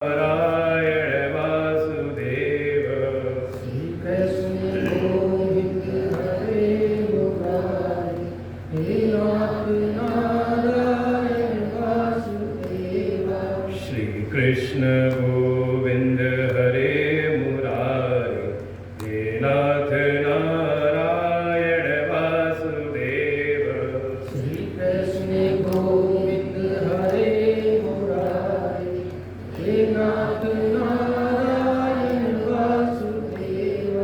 नारायण वासुदेव। श्री कृष्ण गोविंद हरे मुरारी, हे नाथ नारायण वासुदेव। श्री कृष्ण गोविंद हरे मुरारी, हे नाथ नारायण वासुदेव। श्री कृष्ण गोविंद हरे मुरारी, हे नाथ नारायण वासुदेव।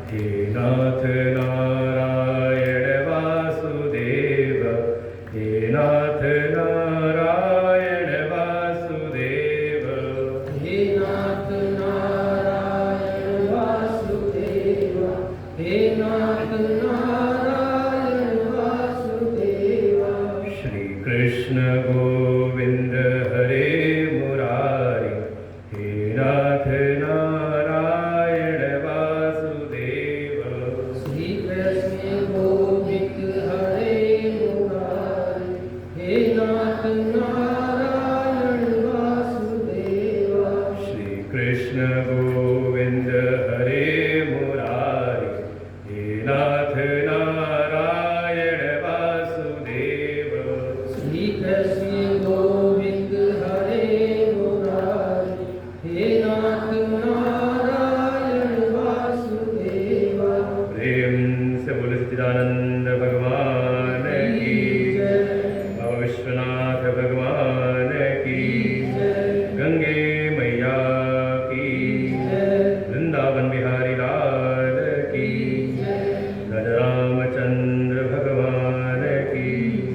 हे नाथ नारायण वासुदेव, हे नाथ नारायण वासुदेव। हे नाथ नारायण वासुदेव, हे नाथ नारायण वासुदेव। श्री कृष्ण गोविंद हरे मुरारी, हे नाथ नारायण वासुदेव। श्री कृष्ण गोविंद हरे मुरारी, हे नाथ नारायण वासुदेव। श्री कृष्ण गोविंद हरे मुरारी, हे नाथ नारायण वासुदेव। श्री कृष्ण गोविंद हरे मुरारी, हे नाथ नारायण वासुदेव। प्रेम से बोले सच्चिदानंद भगवान की जय, बाबा विश्वनाथ भगवान की जय, गंगे मैया की जय, वृंदावन बिहारी लाल की जय, रामचंद्र भगवान की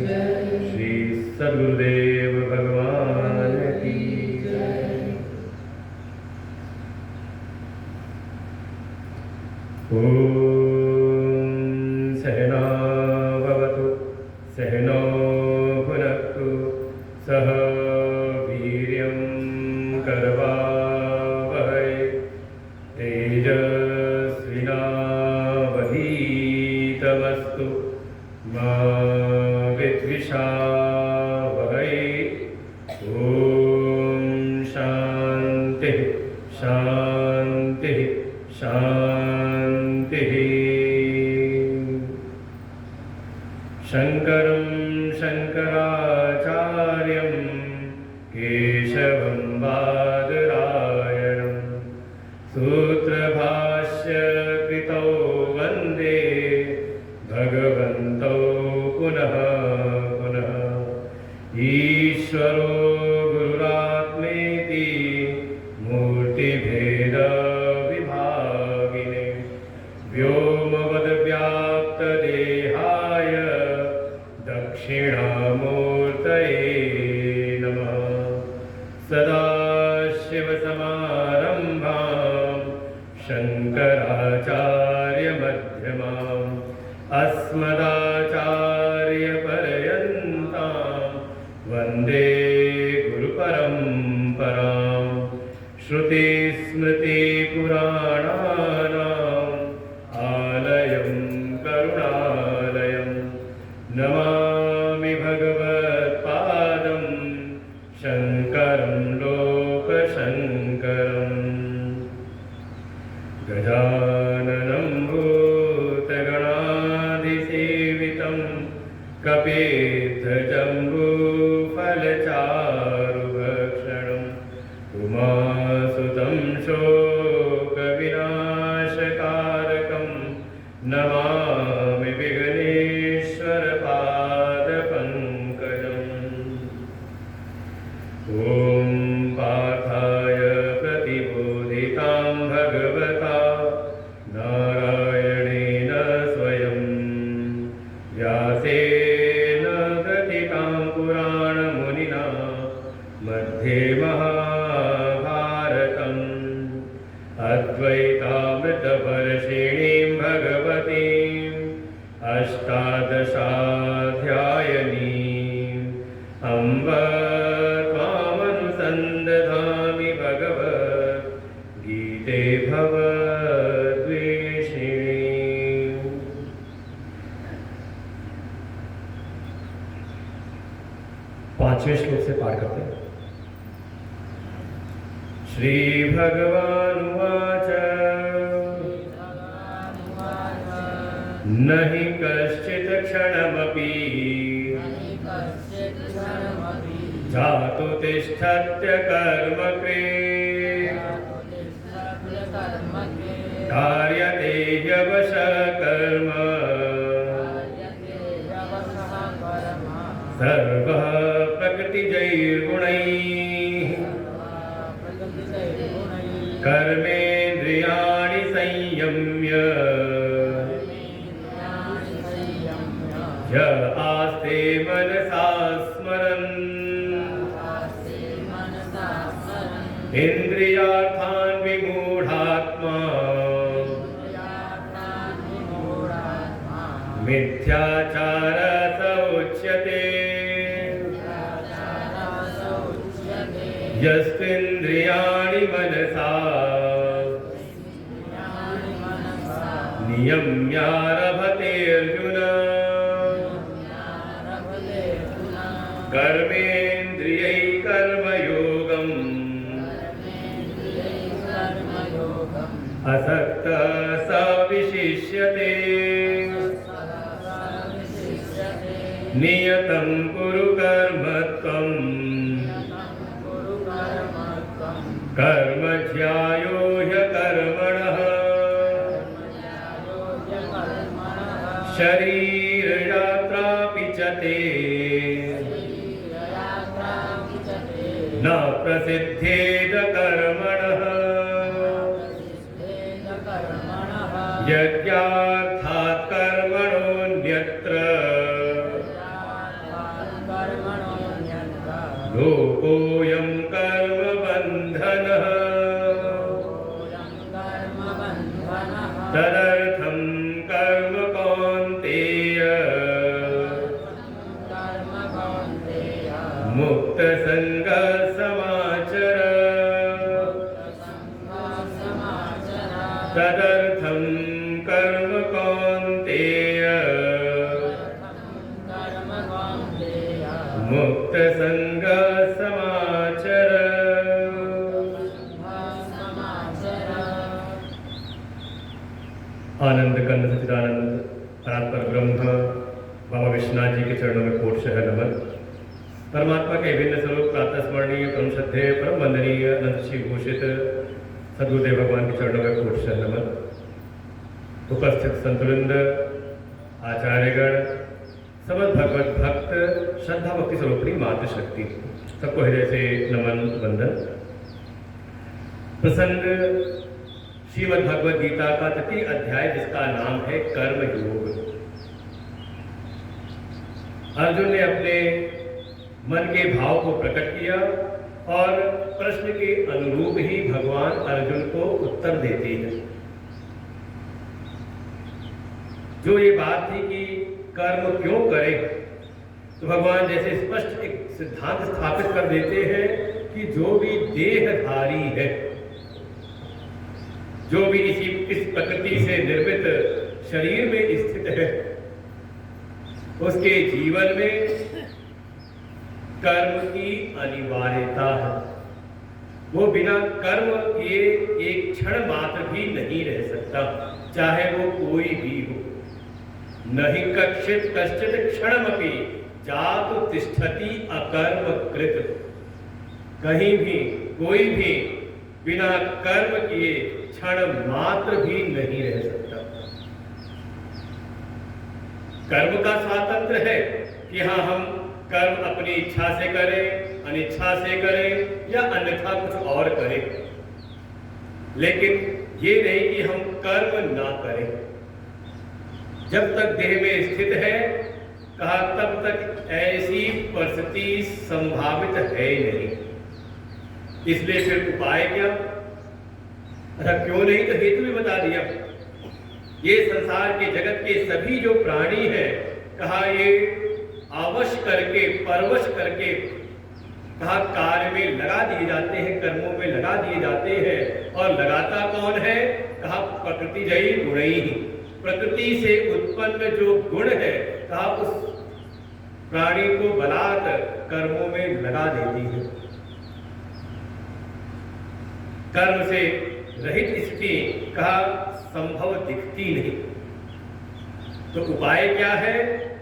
जय, श्री सद्गुरुदेव भगवान की जय। ॐ सहना भवतु सहनो भुनक्तु सह वीर्यं करवावहै तेजस्विनावधीतमस्तु मा विद्विषावहै। ॐ शान्तिः शान्तिः शान्तिः। शङ्करं शङ्कराचार्यं केशवं बादरायणं सूत्रभाष्यकृतौ वन्दे भगवन्तौ पुनः पुनः। ईश्वरो गुरुरात्मेति मूर्तिभेदविभागिने व्योमवद्व्याप्तदेहाय दक्षिणामूर्तये नमः। सदाशिवसमारम्भां शङ्कराचार्यमध्यमाम् अस्मदाचार्यपर्यन्तां वन्दे गुरुपरम्पराम्। श्रुतिस्मृतिपुराणानाम् आलयं करुणालयं नमामि भगवत्पादं शङ्करं लोकशङ्करम्। गजाननं भूतगणाधिसेवितं कपित्थजम्बूफलचारुभक्षणम् उमासुतं शोकविनाशकारकं नमामि विघ्नेश्वरपादपङ्कजम्। ॐ पार्थाय प्रतिबोधितां भगवता नारायणेन स्वयं व्यासेन ग्रथितां पुराणमुनिना मध्ये महाभारतम्। अद्वैतामृतवर्षिणीं भगवतीम् अष्टादशाध्यायनीम् अम्ब त्वामनुसन्दधामि भगवद्गीते भवद्वेषिणीम्। पांचवें श्लोक से पाठ करते हैं। श्रीभगवानुवाच न हि कश्चित् क्षणमपि जातु तिष्ठत्य कर्मकृत् कार्यते ह्यवशः कर्म सर्वः प्रकृतिजैर्गुणैः कर्मेन्द्रियाणि संयम्य य आस्ते मनसा स्मरन् इन्द्रियार्थान् विमूढात्मा मिथ्याचारः उच्यते यस्त्विन्द्रियाणि मनसा नियम्यारभतेऽर्जुन कर्मेन्द्रियै कर्मयोगम् असक्तः स विशिष्यते नियतं कुरु कर्म त्वम् कर्म ध्यायो ह्यकर्मणः शरीरयात्रापि च ते न प्रसिद्धेद कर्मणः यज्ञार्थात् कर्मणोऽन्यत्र लोकोऽयं कर्मबन्धनः तदर्थं कर्म कौन्तेय मुक्तसङ्गः समाचर तदर्थं कर्म कौन्तेय मुक्तसङ्गः समाचर। आनंद कंद सच्चिदानंद परात्पर ब्रह्म बाबा विश्वनाथ जी के चरणों में कोटशः नमन। परमात्मा के विभिन्न स्वरूप प्रातः स्मरणीय परम श्रद्धेय परम वंदनीय अनंत शिव घोषित सदगुरुदेव भगवान के चरणों में कोटशः नमन। उपस्थित संतुलिंद आचार्यगण समस्त भगवत भक्त श्रद्धा भक्ति स्वरूपणी मातृशक्ति सबको हृदय से नमन वंदन। प्रसंग श्रीमद् भगवद गीता का तृतीय अध्याय जिसका नाम है कर्म योग। अर्जुन ने अपने मन के भाव को प्रकट किया और प्रश्न के अनुरूप ही भगवान अर्जुन को उत्तर देते हैं। जो ये बात थी कि कर्म क्यों करें, तो भगवान जैसे स्पष्ट एक सिद्धांत स्थापित कर देते हैं कि जो भी देहधारी है, जो भी इस प्रकृति से निर्मित शरीर में स्थित है, उसके जीवन में कर्म की अनिवार्यता है। वो बिना कर्म किए एक क्षण मात्र भी नहीं रह सकता, चाहे वो कोई भी हो। नहीं कश्चित् कश्चित् क्षणमपि जातु तिष्ठति अकर्म कृत। कहीं भी कोई भी बिना कर्म किए क्षण मात्र भी नहीं रह सकता। कर्म का स्वातंत्र है कि हाँ, हम कर्म अपनी इच्छा से करें, अनिच्छा से करें या अन्यथा कुछ और करें, लेकिन ये नहीं कि हम कर्म ना करें। जब तक देह में स्थित है, कहा तब तक ऐसी परिस्थिति संभावित है ही नहीं। इसलिए फिर उपाय क्या? अच्छा, क्यों नहीं, तो हेतु भी बता दिया। ये संसार के जगत के सभी जो प्राणी हैं, कहा ये आवश करके परवश करके कहा कार्य में लगा दिए जाते हैं, कर्मों में लगा दिए जाते हैं। और लगाता कौन है? कहा प्रकृति जयी गुणई। प्रकृति से उत्पन्न जो गुण है, कहा उस प्राणी को बलात् कर्मों में लगा देती है। कर्म से रहित स्थिति कहा संभव दिखती नहीं। तो उपाय क्या है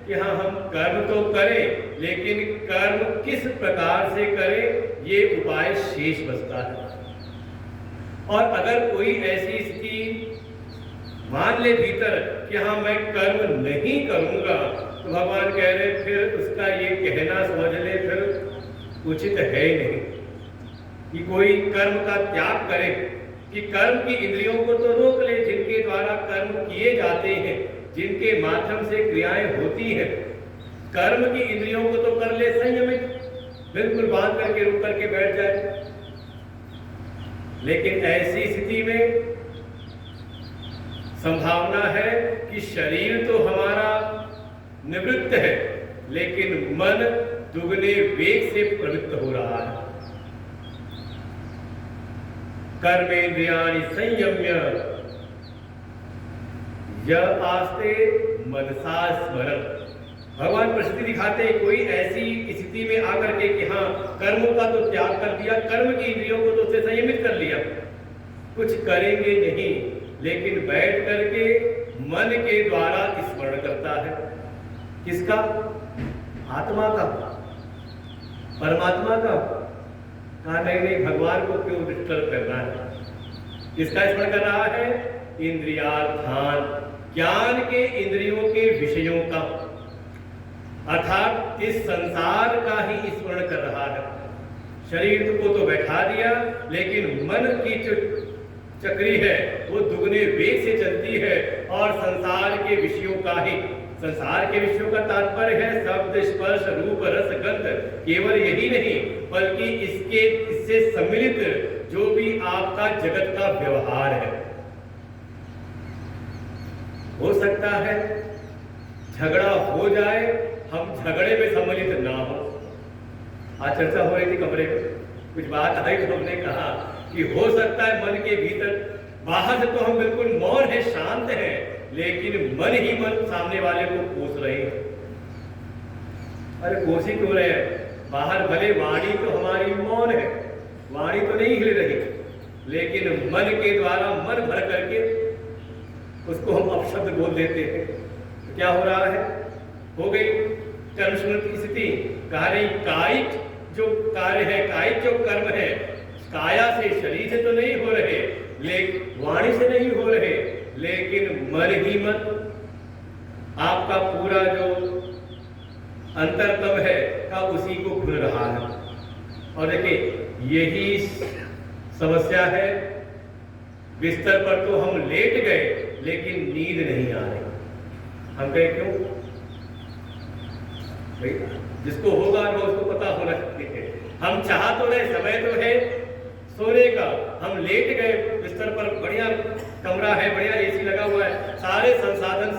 कि हाँ, हम कर्म तो करें, लेकिन कर्म किस प्रकार से करें ये उपाय शेष बचता है। और अगर कोई ऐसी स्थिति मान ले भीतर कि हाँ मैं कर्म नहीं करूंगा, तो भगवान कह रहे फिर उसका ये कहना समझ ले फिर उचित है ही नहीं कि कोई कर्म का त्याग करे, कि कर्म की इंद्रियों को तो रोक ले जिनके द्वारा कर्म किए जाते हैं, जिनके माध्यम से क्रियाएं होती हैं। कर्म की इंद्रियों को तो कर ले संयमित, बिल्कुल बांध करके रुक करके बैठ जाए। लेकिन ऐसी स्थिति में संभावना है कि शरीर तो हमारा निवृत्त है, लेकिन मन दुगने वेग से प्रवृत्त हो रहा है। कर्मेंद्रियाणि संयम्य यह आस्ते मनसा स्मरण। भगवान परिस्थिति दिखाते हैं कोई ऐसी स्थिति में आकर के कि हाँ कर्मों का तो त्याग कर दिया, कर्म की इंद्रियों को तो उससे संयमित कर लिया, कुछ करेंगे नहीं, लेकिन बैठ करके मन के द्वारा स्मरण करता है। किसका? आत्मा का, परमात्मा का। कहा नहीं, भगवान को क्यों डिस्टर्ब करना है। किसका स्मरण कर रहा है? इंद्रियार्थान, ज्ञान के इंद्रियों के विषयों का, अर्थात इस संसार का ही स्मरण कर रहा है। शरीर को तो बैठा दिया, लेकिन मन की जो चक्री है वो दुगने वेग से चलती है और संसार के विषयों का ही, संसार के विषयों का तात्पर्य है शब्द स्पर्श रूप रस गंध। केवल यही नहीं बल्कि इससे सम्मिलित जो भी आपका जगत का व्यवहार है। हो सकता है झगड़ा हो जाए, हम झगड़े में सम्मिलित ना हो। आज चर्चा हो रही थी कमरे में, कुछ बात आई तो हमने कहा कि हो सकता है मन के भीतर, बाहर से तो हम बिल्कुल मौन है, शांत है, लेकिन मन ही मन सामने वाले को कोस रहे हैं। अरे कोस ही क्यों रहे हैं? बाहर भले वाणी तो हमारी मौन है, वाणी तो नहीं हिल रही, लेकिन मन के द्वारा मन भर करके उसको हम अपशब्द बोल देते हैं। तो क्या हो रहा है? हो गई कर्म की स्थिति। कहा नहीं, कायिक जो कार्य है, कायिक जो कर्म है, काया से, शरीर से तो नहीं हो रहे, लेकिन वाणी से नहीं हो रहे, लेकिन मन ही मन आपका पूरा जो अंतरतम है का उसी को भूल रहा है। और देखिए यही समस्या है। बिस्तर पर तो हम लेट गए, लेकिन नींद नहीं आ रही। हम कहे क्यों भाई? जिसको होगा वो उसको पता होना चाहिए। हम चाह तो रहे, समय तो है सोने का, हम लेट गए बिस्तर पर, बढ़िया कमरा है, बढ़िया एसी लगा हुआ है, सारे संसाधन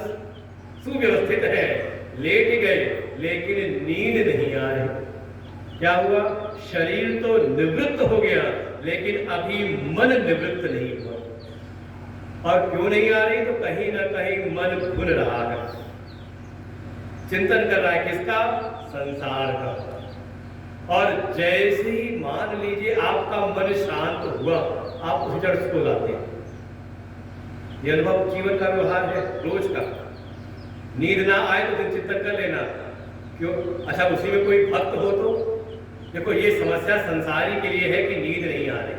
सुव्यवस्थित है, लेट गए, लेकिन नींद नहीं आ रही। क्या हुआ? शरीर तो निवृत्त हो गया, लेकिन अभी मन निवृत्त नहीं हुआ। और क्यों नहीं आ रही? तो कहीं ना कहीं मन भूल रहा है, चिंतन कर रहा है। किसका? संसार का। और जैसे ही मान लीजिए आपका मन शांत हुआ, आप उस जड़ को लाते हैं। यह अनुभव जीवन का व्यवहार है रोज का। नींद ना आए तो दिन चिंतन कर लेना। क्यों? अच्छा, उसी में कोई भक्त हो तो देखो, ये समस्या संसारी के लिए है कि नींद नहीं आ रही,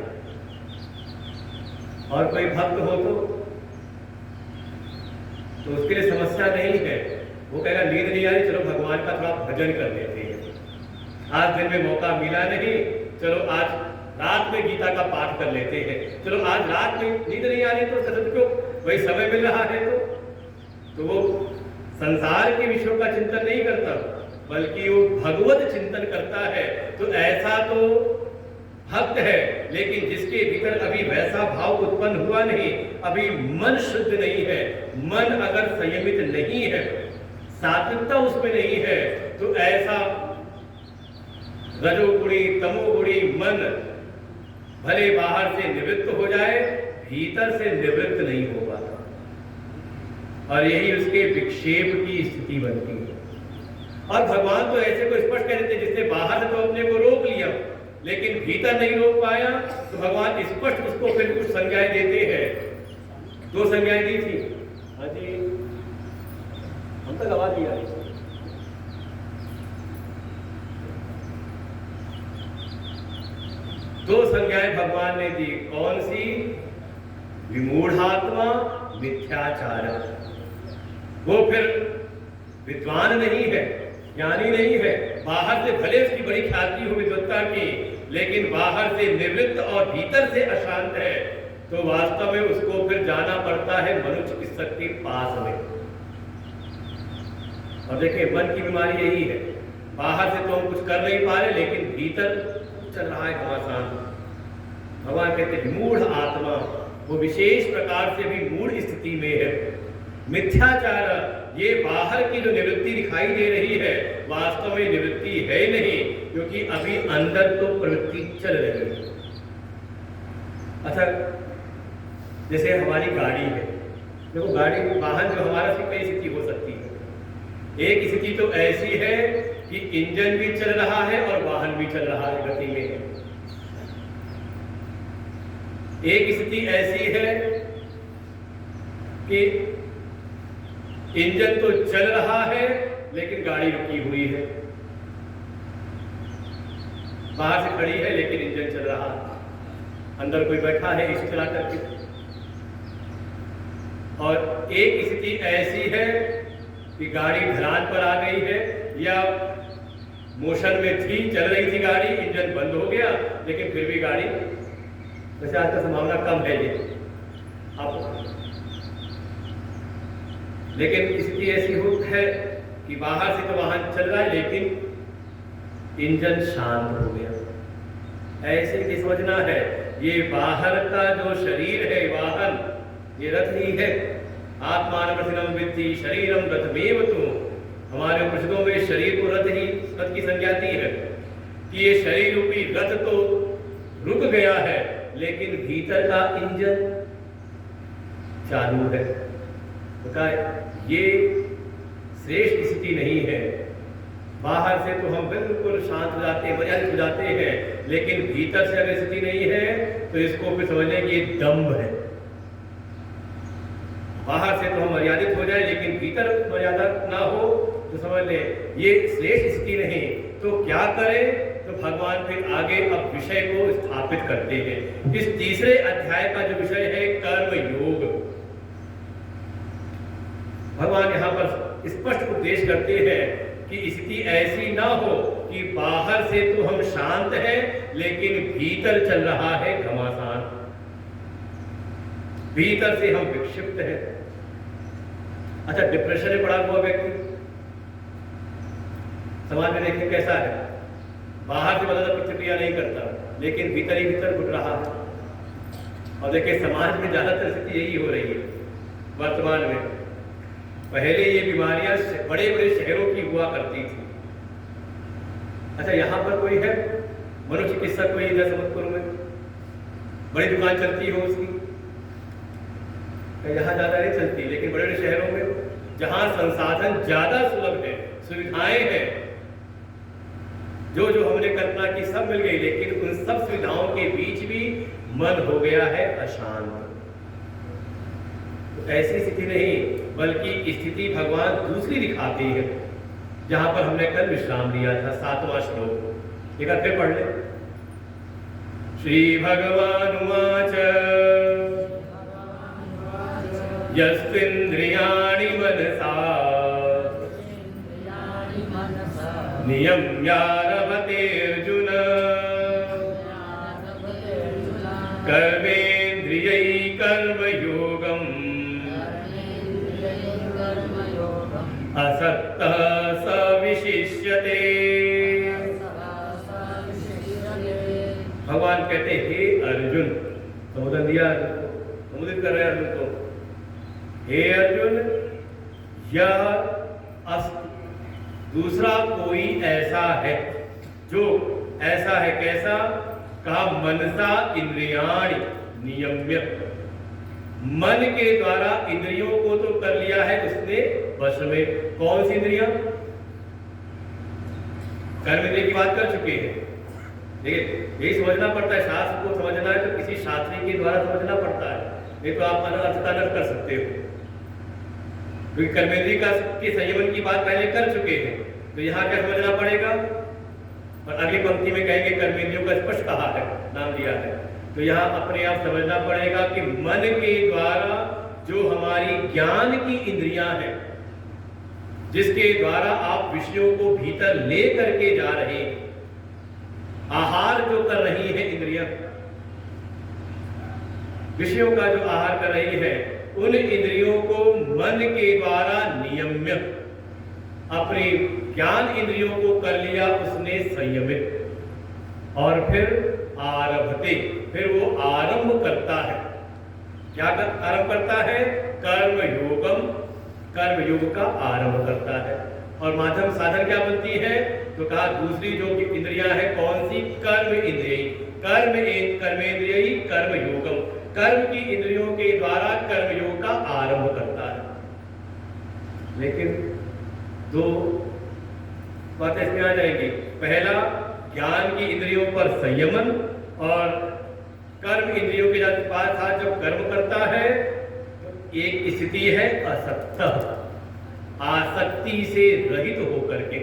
और कोई भक्त हो तो उसके लिए समस्या नहीं है। वो कहेगा नींद नहीं आ रही, चलो भगवान का थोड़ा भजन कर लेते हैं, आज दिन में मौका मिला नहीं, चलो आज रात में गीता का पाठ कर लेते हैं, चलो आज रात में नींद नहीं आ रही तो सतत क्यों, वही समय मिल रहा है तो वो संसार के विषयों का चिंतन नहीं करता, बल्कि वो भगवत चिंतन करता है। तो ऐसा तो भक्त है, लेकिन जिसके भीतर अभी वैसा भाव उत्पन्न हुआ नहीं, अभी मन शुद्ध नहीं है, मन अगर संयमित नहीं है, सात्विकता उसमें नहीं है, तो ऐसा रजोगुणी तमोगुणी मन भले बाहर से निवृत्त हो जाए, भीतर से निवृत्त नहीं हो पाता, और यही उसके विक्षेप की स्थिति बनती है। और भगवान तो ऐसे को स्पष्ट कह देते, जिसने बाहर से तो अपने को रोक लिया, लेकिन भीतर नहीं रोक पाया, तो भगवान स्पष्ट उसको फिर कुछ संज्ञाएं देते हैं। 2 संज्ञाएं दी थी। हाँ जी, हम तक आवाज नहीं आ रही। दो संज्ञाएं भगवान ने दी। कौन सी? विमूढ़ात्मा, मिथ्याचार। वो फिर विद्वान नहीं है, ज्ञानी नहीं है, बाहर से भले उसकी बड़ी ख्याति हो विद्वत्ता की, लेकिन बाहर से निवृत्त और भीतर से अशांत है, तो वास्तव में उसको फिर जाना पड़ता है मनुष्य चिकित्सक के पास में। और देखिए, मन की बीमारी यही है, बाहर से तो हम कुछ कर नहीं पा रहे, लेकिन भीतर चल रहा है घमासान। भगवान कहते हैं विमूढ़ आत्मा, वो विशेष प्रकार से भी मूढ़ स्थिति में है। मिथ्याचार, ये बाहर की जो निवृत्ति दिखाई दे रही है, वास्तव में निवृत्ति है नहीं, क्योंकि अभी अंदर तो प्रवृत्ति चल रही है। अच्छा, जैसे हमारी गाड़ी है, देखो गाड़ी वाहन जो हमारा, उसकी कई स्थिति हो सकती है। एक स्थिति तो ऐसी है कि इंजन भी चल रहा है और वाहन भी चल रहा है, गति में है। एक स्थिति ऐसी है कि इंजन तो चल रहा है लेकिन गाड़ी रुकी हुई है, बाहर से खड़ी है लेकिन इंजन चल रहा है, अंदर कोई बैठा है इसे चला करके। और एक स्थिति ऐसी है कि गाड़ी ढलान पर आ गई है या मोशन में थी, चल रही थी गाड़ी, इंजन बंद हो गया, लेकिन फिर भी गाड़ी, वैसे आज का संभावना कम है ये अब, लेकिन स्थिति ऐसी है कि बाहर से तो वाहन चल रहा है लेकिन इंजन शांत हो गया। ऐसे ही समझना है, ये बाहर का जो शरीर है वाहन, ये रथ ही है। आत्मानमसिनम विद्धि शरीरम रथमेव तु, हमारे उपनिषदों में शरीर को रथ की संज्ञा दी है कि ये शरीर रूपी रथ तो रुक गया है, लेकिन भीतर का इंजन चालू है। बता, ये श्रेष्ठ स्थिति नहीं है। बाहर से तो हम बिल्कुल शांत हो जाते हैं, मर्यादित हो जाते हैं, लेकिन भीतर से अगर स्थिति नहीं है तो इसको फिर समझने की ये दम्भ है। बाहर से तो हम मर्यादित हो जाए, लेकिन भीतर मर्यादा ना हो तो समझ ले ये श्रेष्ठ स्थिति नहीं। तो क्या करें? तो भगवान फिर आगे अब विषय को स्थापित करते हैं। इस तीसरे अध्याय का जो विषय है कर्म योग, भगवान यहाँ पर स्पष्ट उपदेश करते हैं कि स्थिति ऐसी ना हो कि बाहर से तो हम शांत हैं लेकिन भीतर चल रहा है घमासान, भीतर से हम विक्षिप्त हैं। अच्छा, डिप्रेशन में पड़ा हुआ व्यक्ति समाज में देखिए कैसा है, बाहर से ज्यादा प्रतिक्रिया नहीं करता, लेकिन भीतर ही भीतर घुट रहा है। और देखिए समाज में ज्यादातर स्थिति यही हो रही है वर्तमान में। पहले ये बीमारियां बड़े बड़े शहरों की हुआ करती थी। अच्छा, यहाँ पर कोई है मनोचिकित्सक, कोई इधर समस्तपुर में बड़ी दुकान चलती हो उसकी? यहाँ ज्यादा नहीं चलती, लेकिन बड़े बड़े शहरों में जहाँ संसाधन ज्यादा सुलभ है, सुविधाएं हैं, जो जो हमने कल्पना की सब मिल गई, लेकिन उन सब सुविधाओं के बीच भी मन हो गया है अशांत। तो ऐसी स्थिति नहीं, बल्कि स्थिति भगवान दूसरी दिखाते हैं, जहां पर हमने कल विश्राम लिया था। 7वां श्लोक एक बार फिर पढ़ ले। श्री भगवान उवाच यस्त्विन्द्रियाणि मनसा नियम्यारभते अर्जुन कर्मेन्द्रियै कर्मयोगम् असक्तः स विशिष्यते। भगवान कहते हे अर्जुन, संबोधन दिया, संबोधित कर रहे हैं अर्जुन को, हे अर्जुन, यह दूसरा कोई ऐसा है जो ऐसा है, कैसा? कहा मनसा इंद्रियाणि नियम्य, मन के द्वारा इंद्रियों को तो कर लिया है उसने वश में। कौन सी इंद्रियां? कर्म इंद्रिय की बात कर चुके हैं, देखिए यही समझना पड़ता है, शास्त्र को समझना है तो किसी शास्त्री के द्वारा समझना पड़ता है, नहीं तो आप अनर्थ कर सकते हो। क्योंकि कर्मेंद्रिय के संयमन की बात पहले कर चुके हैं, तो यहाँ क्या समझना पड़ेगा। और अगली पंक्ति में कहेंगे कर्मेंद्रियों का स्पष्ट कहा है, नाम दिया है, तो यहाँ अपने आप समझना पड़ेगा कि मन के द्वारा जो हमारी ज्ञान की इंद्रियां हैं, जिसके द्वारा आप विषयों को भीतर ले करके जा रहे हैं, आहार जो कर रही है इंद्रियां, विषयों का जो आहार कर रही है, उन इंद्रियों को मन के द्वारा नियम्य, अपने ज्ञान इंद्रियों को कर लिया उसने संयमित, और फिर आरभते, फिर वो आरंभ करता है। क्या आरंभ करता है? कर्म योगम, कर्म योग का आरंभ करता है। और माध्यम साधन क्या बनती है? तो कहा दूसरी जो इंद्रियां है कौन सी? कर्म इंद्रिय, कर्मेंद्रिय कर्म योगम, कर्म की इंद्रियों के द्वारा कर्म योग का आरंभ करता है। लेकिन दो बातें इसमें आ जाएंगी। पहला, ज्ञान की इंद्रियों पर संयमन, और कर्म इंद्रियों के साथ जब कर्म करता है तो एक स्थिति है असक्त, आसक्ति से रहित होकर के।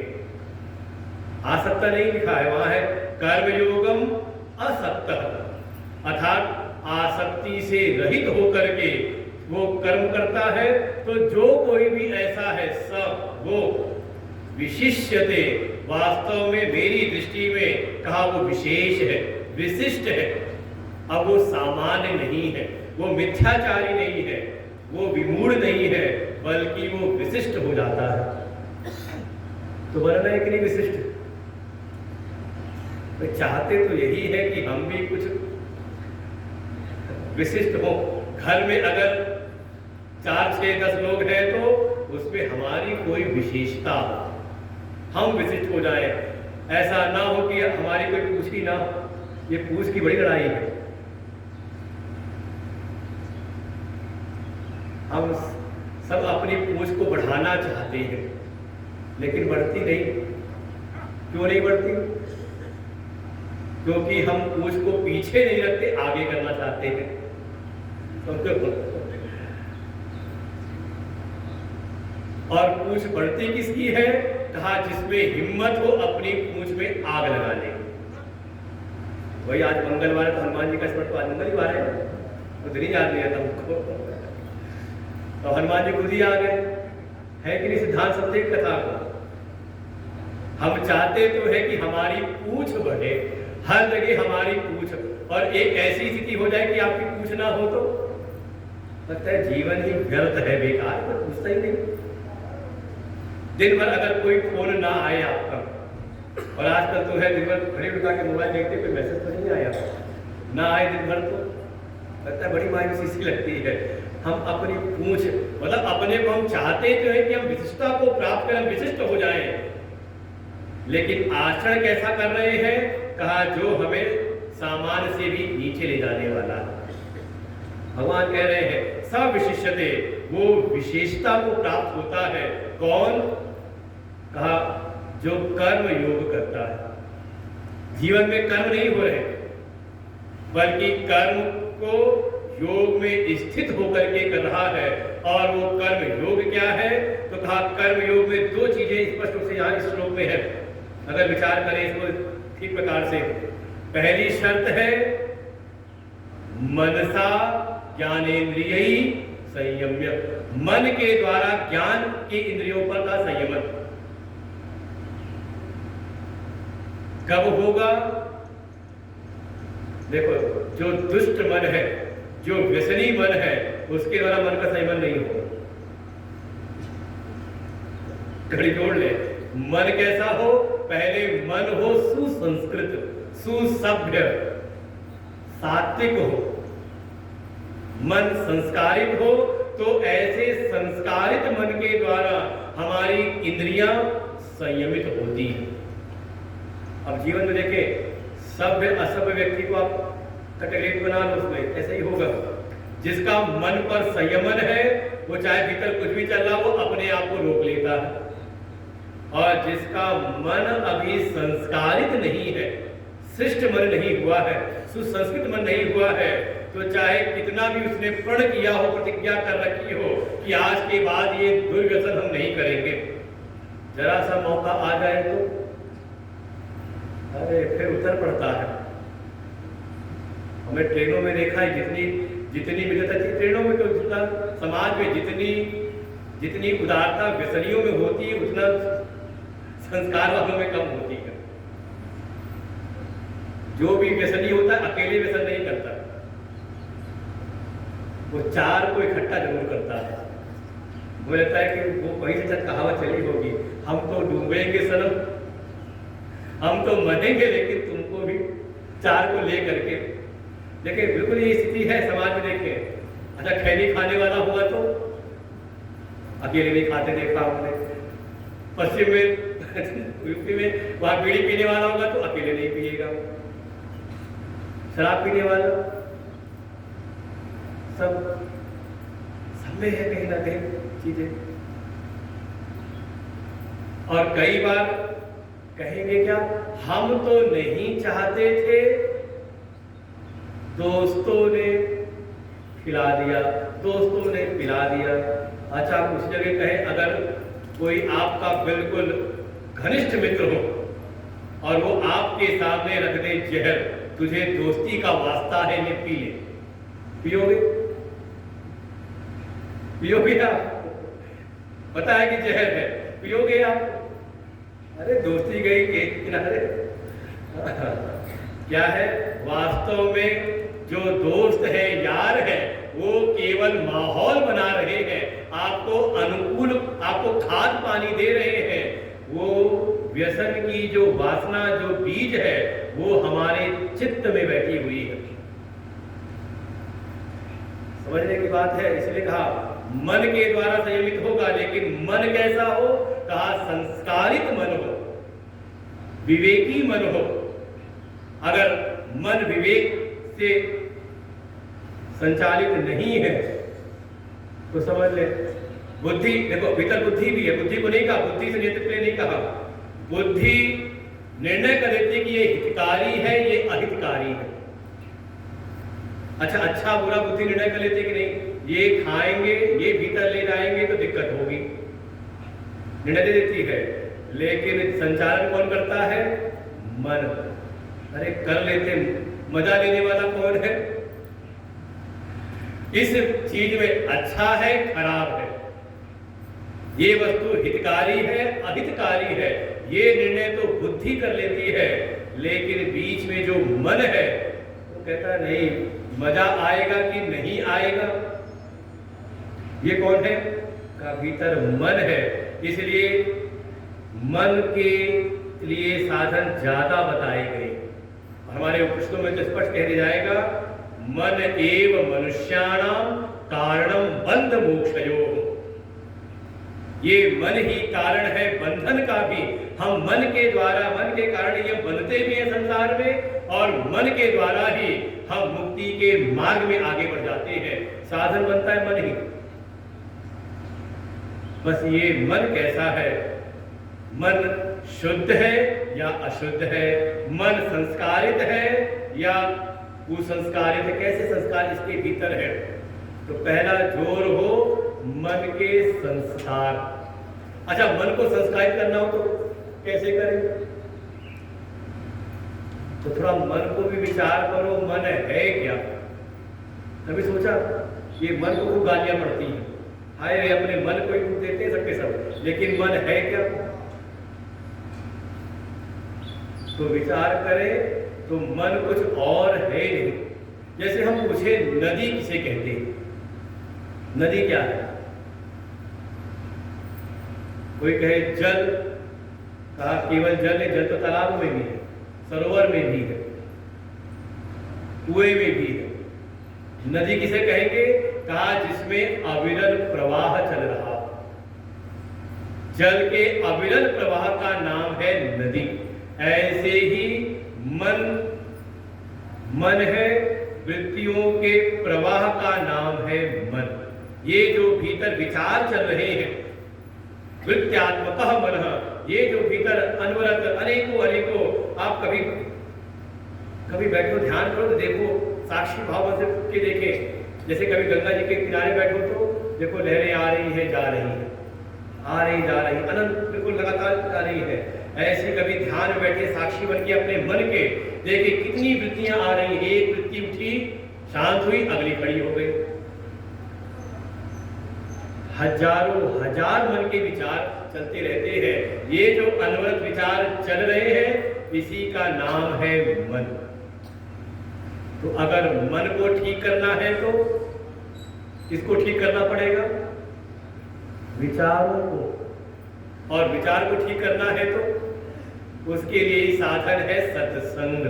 आसक्त नहीं लिखा है, वहां है कर्मयोगम असक्त, अर्थात आसक्ति से रहित होकर के वो कर्म करता है। तो जो कोई भी ऐसा है सब वो विशिष्यते, वास्तव में मेरी दृष्टि में कहा वो विशेष है, विशिष्ट है। अब वो सामान्य नहीं है, वो मिथ्याचारी नहीं है, वो विमूढ़ नहीं है, बल्कि वो विशिष्ट हो जाता है। तो बनना है कि नहीं विशिष्ट? तो चाहते तो यही है कि हम भी कुछ विशिष्ट हो। घर में अगर 4, 6, 10 लोग हैं तो उसमें हमारी कोई विशेषता हो, हम विशिष्ट हो जाएं। ऐसा ना हो कि हमारी कोई पूछ ही ना हो। ये पूछ की बड़ी लड़ाई है। हम सब अपनी पूछ को बढ़ाना चाहते हैं, लेकिन बढ़ती नहीं। क्यों नहीं बढ़ती? क्योंकि हम पूछ को पीछे नहीं रखते, आगे करना चाहते हैं। और पूछ बढ़ती किसकी है? कहा जिसमें हिम्मत हो अपनी पूछ में आग लगाने। वही आज मंगलवार है तो हनुमान जी का स्मरण, तो आज मंगलवार है तो दिन याद नहीं आता हमको, तो हनुमान जी खुद ही आ गए। है कि नहीं सिद्धांत समझे कथा को? हम चाहते तो है कि हमारी पूछ बढ़े, हर जगह हमारी पूछ, और एक ऐसी स्थिति हो जाए कि आपकी पूछ ना हो तो लगता है जीवन ही व्यर्थ है, बेकार, कोई पूछता ही नहीं। दिन भर अगर कोई फोन ना आए आपका, और आजकल तो है दिन भर घड़ी उठा के मोबाइल देखते, कोई मैसेज तो नहीं आया, ना आए दिन भर, तो लगता है बड़ी मायूसी सी लगती है। हम अपनी पूछ, मतलब अपने को हम चाहते तो है कि हम विशिष्टता को प्राप्त करें, विशिष्ट हो जाएं, लेकिन आचरण कैसा कर रहे हैं? कहा जो हमें सामान्य से भी नीचे ले जाने वाला है। भगवान कह रहे हैं सब विशिष्टते, वो विशेषता को प्राप्त होता है। कौन? कहा जो कर्म योग करता है। जीवन में कर्म नहीं हो रहे, बल्कि कर्म को योग में स्थित होकर के कर रहा है। और वो कर्म योग क्या है? तो कहा कर्म योग में 2 चीजें स्पष्ट रूप से यहाँ इस श्लोक में है, अगर विचार करें इसको ठीक प्रकार से। पहली शर्त है मनसा ज्ञानेन्द्रिय संयम्य, मन के द्वारा ज्ञान की इंद्रियों पर का संयमन। कब होगा? देखो, जो दुष्ट मन है, जो व्यसनी मन है, उसके द्वारा मन का संयमन नहीं होगा। घड़ी जोड़ ले, मन कैसा हो? पहले मन हो सुसंस्कृत, सुसभ्य, सात्विक हो, मन संस्कारित हो। तो ऐसे संस्कारित मन के द्वारा हमारी इंद्रियां संयमित होती हैं। अब जीवन में देखें, सभ्य असभ्य व्यक्ति को आप कैटेगरी बना लो, उसमें ऐसे ही होगा। जिसका मन पर संयमन है, वो चाहे भीतर कुछ भी चल रहा, वो अपने आप को रोक लेता है। और जिसका मन अभी संस्कारित नहीं है, श्रेष्ठ मन नहीं हुआ है, सुसंस्कृत मन नहीं हुआ है, तो चाहे कितना भी उसने प्रण किया हो, प्रतिज्ञा कर रखी हो कि आज के बाद ये दुर्व्यसन हम नहीं करेंगे, जरा सा मौका आ जाए तो अरे फिर उतर पड़ता है। हमें ट्रेनों में देखा है, जितनी मित्रता थी ट्रेनों में, तो जितना समाज में जितनी उदारता व्यसनियों में होती है उतना संस्कार वालों में कम होती है। जो भी व्यसनी होता है अकेले व्यसन नहीं करता, वो चार को इकट्ठा जरूर करता है। मुझे लगता है कि वो वहीं से कहावत चली होगी, हम तो डूबेंगे सनम, हम तो मरेंगे लेकिन तुमको भी चार को ले करके। देखिए बिल्कुल ये स्थिति है समाज में। देखें अच्छा, खैनी खाने वाला होगा तो अकेले नहीं खाते, देखा हमने। पश्चिम में यूपी में वहां बीड़ी पीने वाला होगा तो अकेले नहीं पिएगा। शराब पीने वाला सब में है कहीं ना कहीं चीजें। और कई बार कहेंगे क्या, हम तो नहीं चाहते थे, दोस्तों ने खिला दिया, दोस्तों ने पिला दिया। अच्छा, कुछ जगह कहें अगर कोई आपका बिल्कुल घनिष्ठ मित्र हो और वो आपके सामने रख दे जहर, तुझे दोस्ती का वास्ता है ये पी ले, पियोगे? पियोगे आप? पता है कि जहर है, पियोगे आप? अरे दोस्ती गई एक किनारे। क्या है वास्तव में, जो दोस्त है, यार है, वो केवल माहौल बना रहे हैं, आपको अनुकूल, आपको खाद पानी दे रहे हैं। वो व्यसन की जो वासना, जो बीज है, वो हमारे चित्त में बैठी हुई है। समझने की बात है। इसलिए कहा मन के द्वारा संयमित होगा, लेकिन मन कैसा हो? कहा संस्कारित मन हो, विवेकी मन हो। अगर मन विवेक से संचालित नहीं है तो समझ ले बुद्धि, देखो भीतर बुद्धि भी है, बुद्धि को नहीं कहा, बुद्धि से नेतृत्व नहीं कहा। बुद्धि निर्णय कर देती कि ये हितकारी है, ये अहितकारी है। अच्छा बुरा बुद्धि निर्णय कर लेती कि नहीं, ये खाएंगे, ये भीतर ले जाएंगे तो दिक्कत होगी, निर्णय दे देती है। लेकिन संचालन कौन करता है? मन। अरे कर लेते, मजा लेने वाला कौन है? इस चीज में अच्छा है, खराब है, ये वस्तु हितकारी है, अहितकारी है, ये निर्णय तो बुद्धि कर लेती है। लेकिन बीच में जो मन है वो कहता नहीं, मजा आएगा कि नहीं आएगा। ये कौन है? का भीतर मन है। इसलिए मन के लिए साधन ज्यादा बताए गए। हमारे उपनिषदों में तो स्पष्ट कह दिया जाएगा, मन एव मनुष्याणाम कारणम बंध मोक्षयोः। ये मन ही कारण है बंधन का भी। हम मन के द्वारा, मन के कारण ये बनते भी हैं संसार में, और मन के द्वारा ही हम मुक्ति के मार्ग में आगे बढ़ जाते हैं। साधन बनता है मन ही। बस ये मन कैसा है? मन शुद्ध है या अशुद्ध है? मन संस्कारित है या कुसंस्कारित है? कैसे संस्कार इसके भीतर है? तो पहला जोर हो मन के संस्कार। अच्छा, मन को संस्कारित करना हो तो कैसे करें? तो थोड़ा मन को भी विचार करो, मन है क्या? कभी सोचा ये मन को खूब गालियां पड़ती हैं, हाय रे अपने मन को ही देते हैं सबके सब, लेकिन मन है क्या? तो विचार करें तो मन कुछ और है नहीं। जैसे हम पूछे नदी किसे कहते हैं? नदी क्या है? कोई कहे जल, कहा केवल जल है, जल तो तालाब में भी है, सरोवर में भी है, कुएं में भी है। नदी किसे कहेंगे? कहा जिसमें अविरल प्रवाह चल रहा। जल के अविरल प्रवाह का नाम है नदी। ऐसे ही मन है, वृत्तियों के प्रवाह का नाम है मन। ये जो भीतर विचार चल रहे हैं, वृत्त्यात्मकः मनः, ये जो भीतर अनवरत अनेकों आप कभी कभी बैठो ध्यान करो तो देखो, साक्षी भाव से के देखें। जैसे कभी गंगा जी के किनारे बैठो तो देखो लहरें आ रही है जा रही है, आ रही जा रही, अनंत बिल्कुल लगातार जा रही है। ऐसे कभी ध्यान में बैठे साक्षी बन के अपने मन के देखे कितनी वृत्तियां आ रही है। एक वृत्ति उठी शांत हुई, अगली खड़ी हो गई। हजारों हजार मन के विचार चलते रहते हैं। ये जो अनवरत विचार चल रहे हैं इसी का नाम है मन। तो अगर मन को ठीक करना है तो किसको ठीक करना पड़ेगा? विचारों को। और विचार को ठीक करना है तो उसके लिए ही साधन है सत्संग,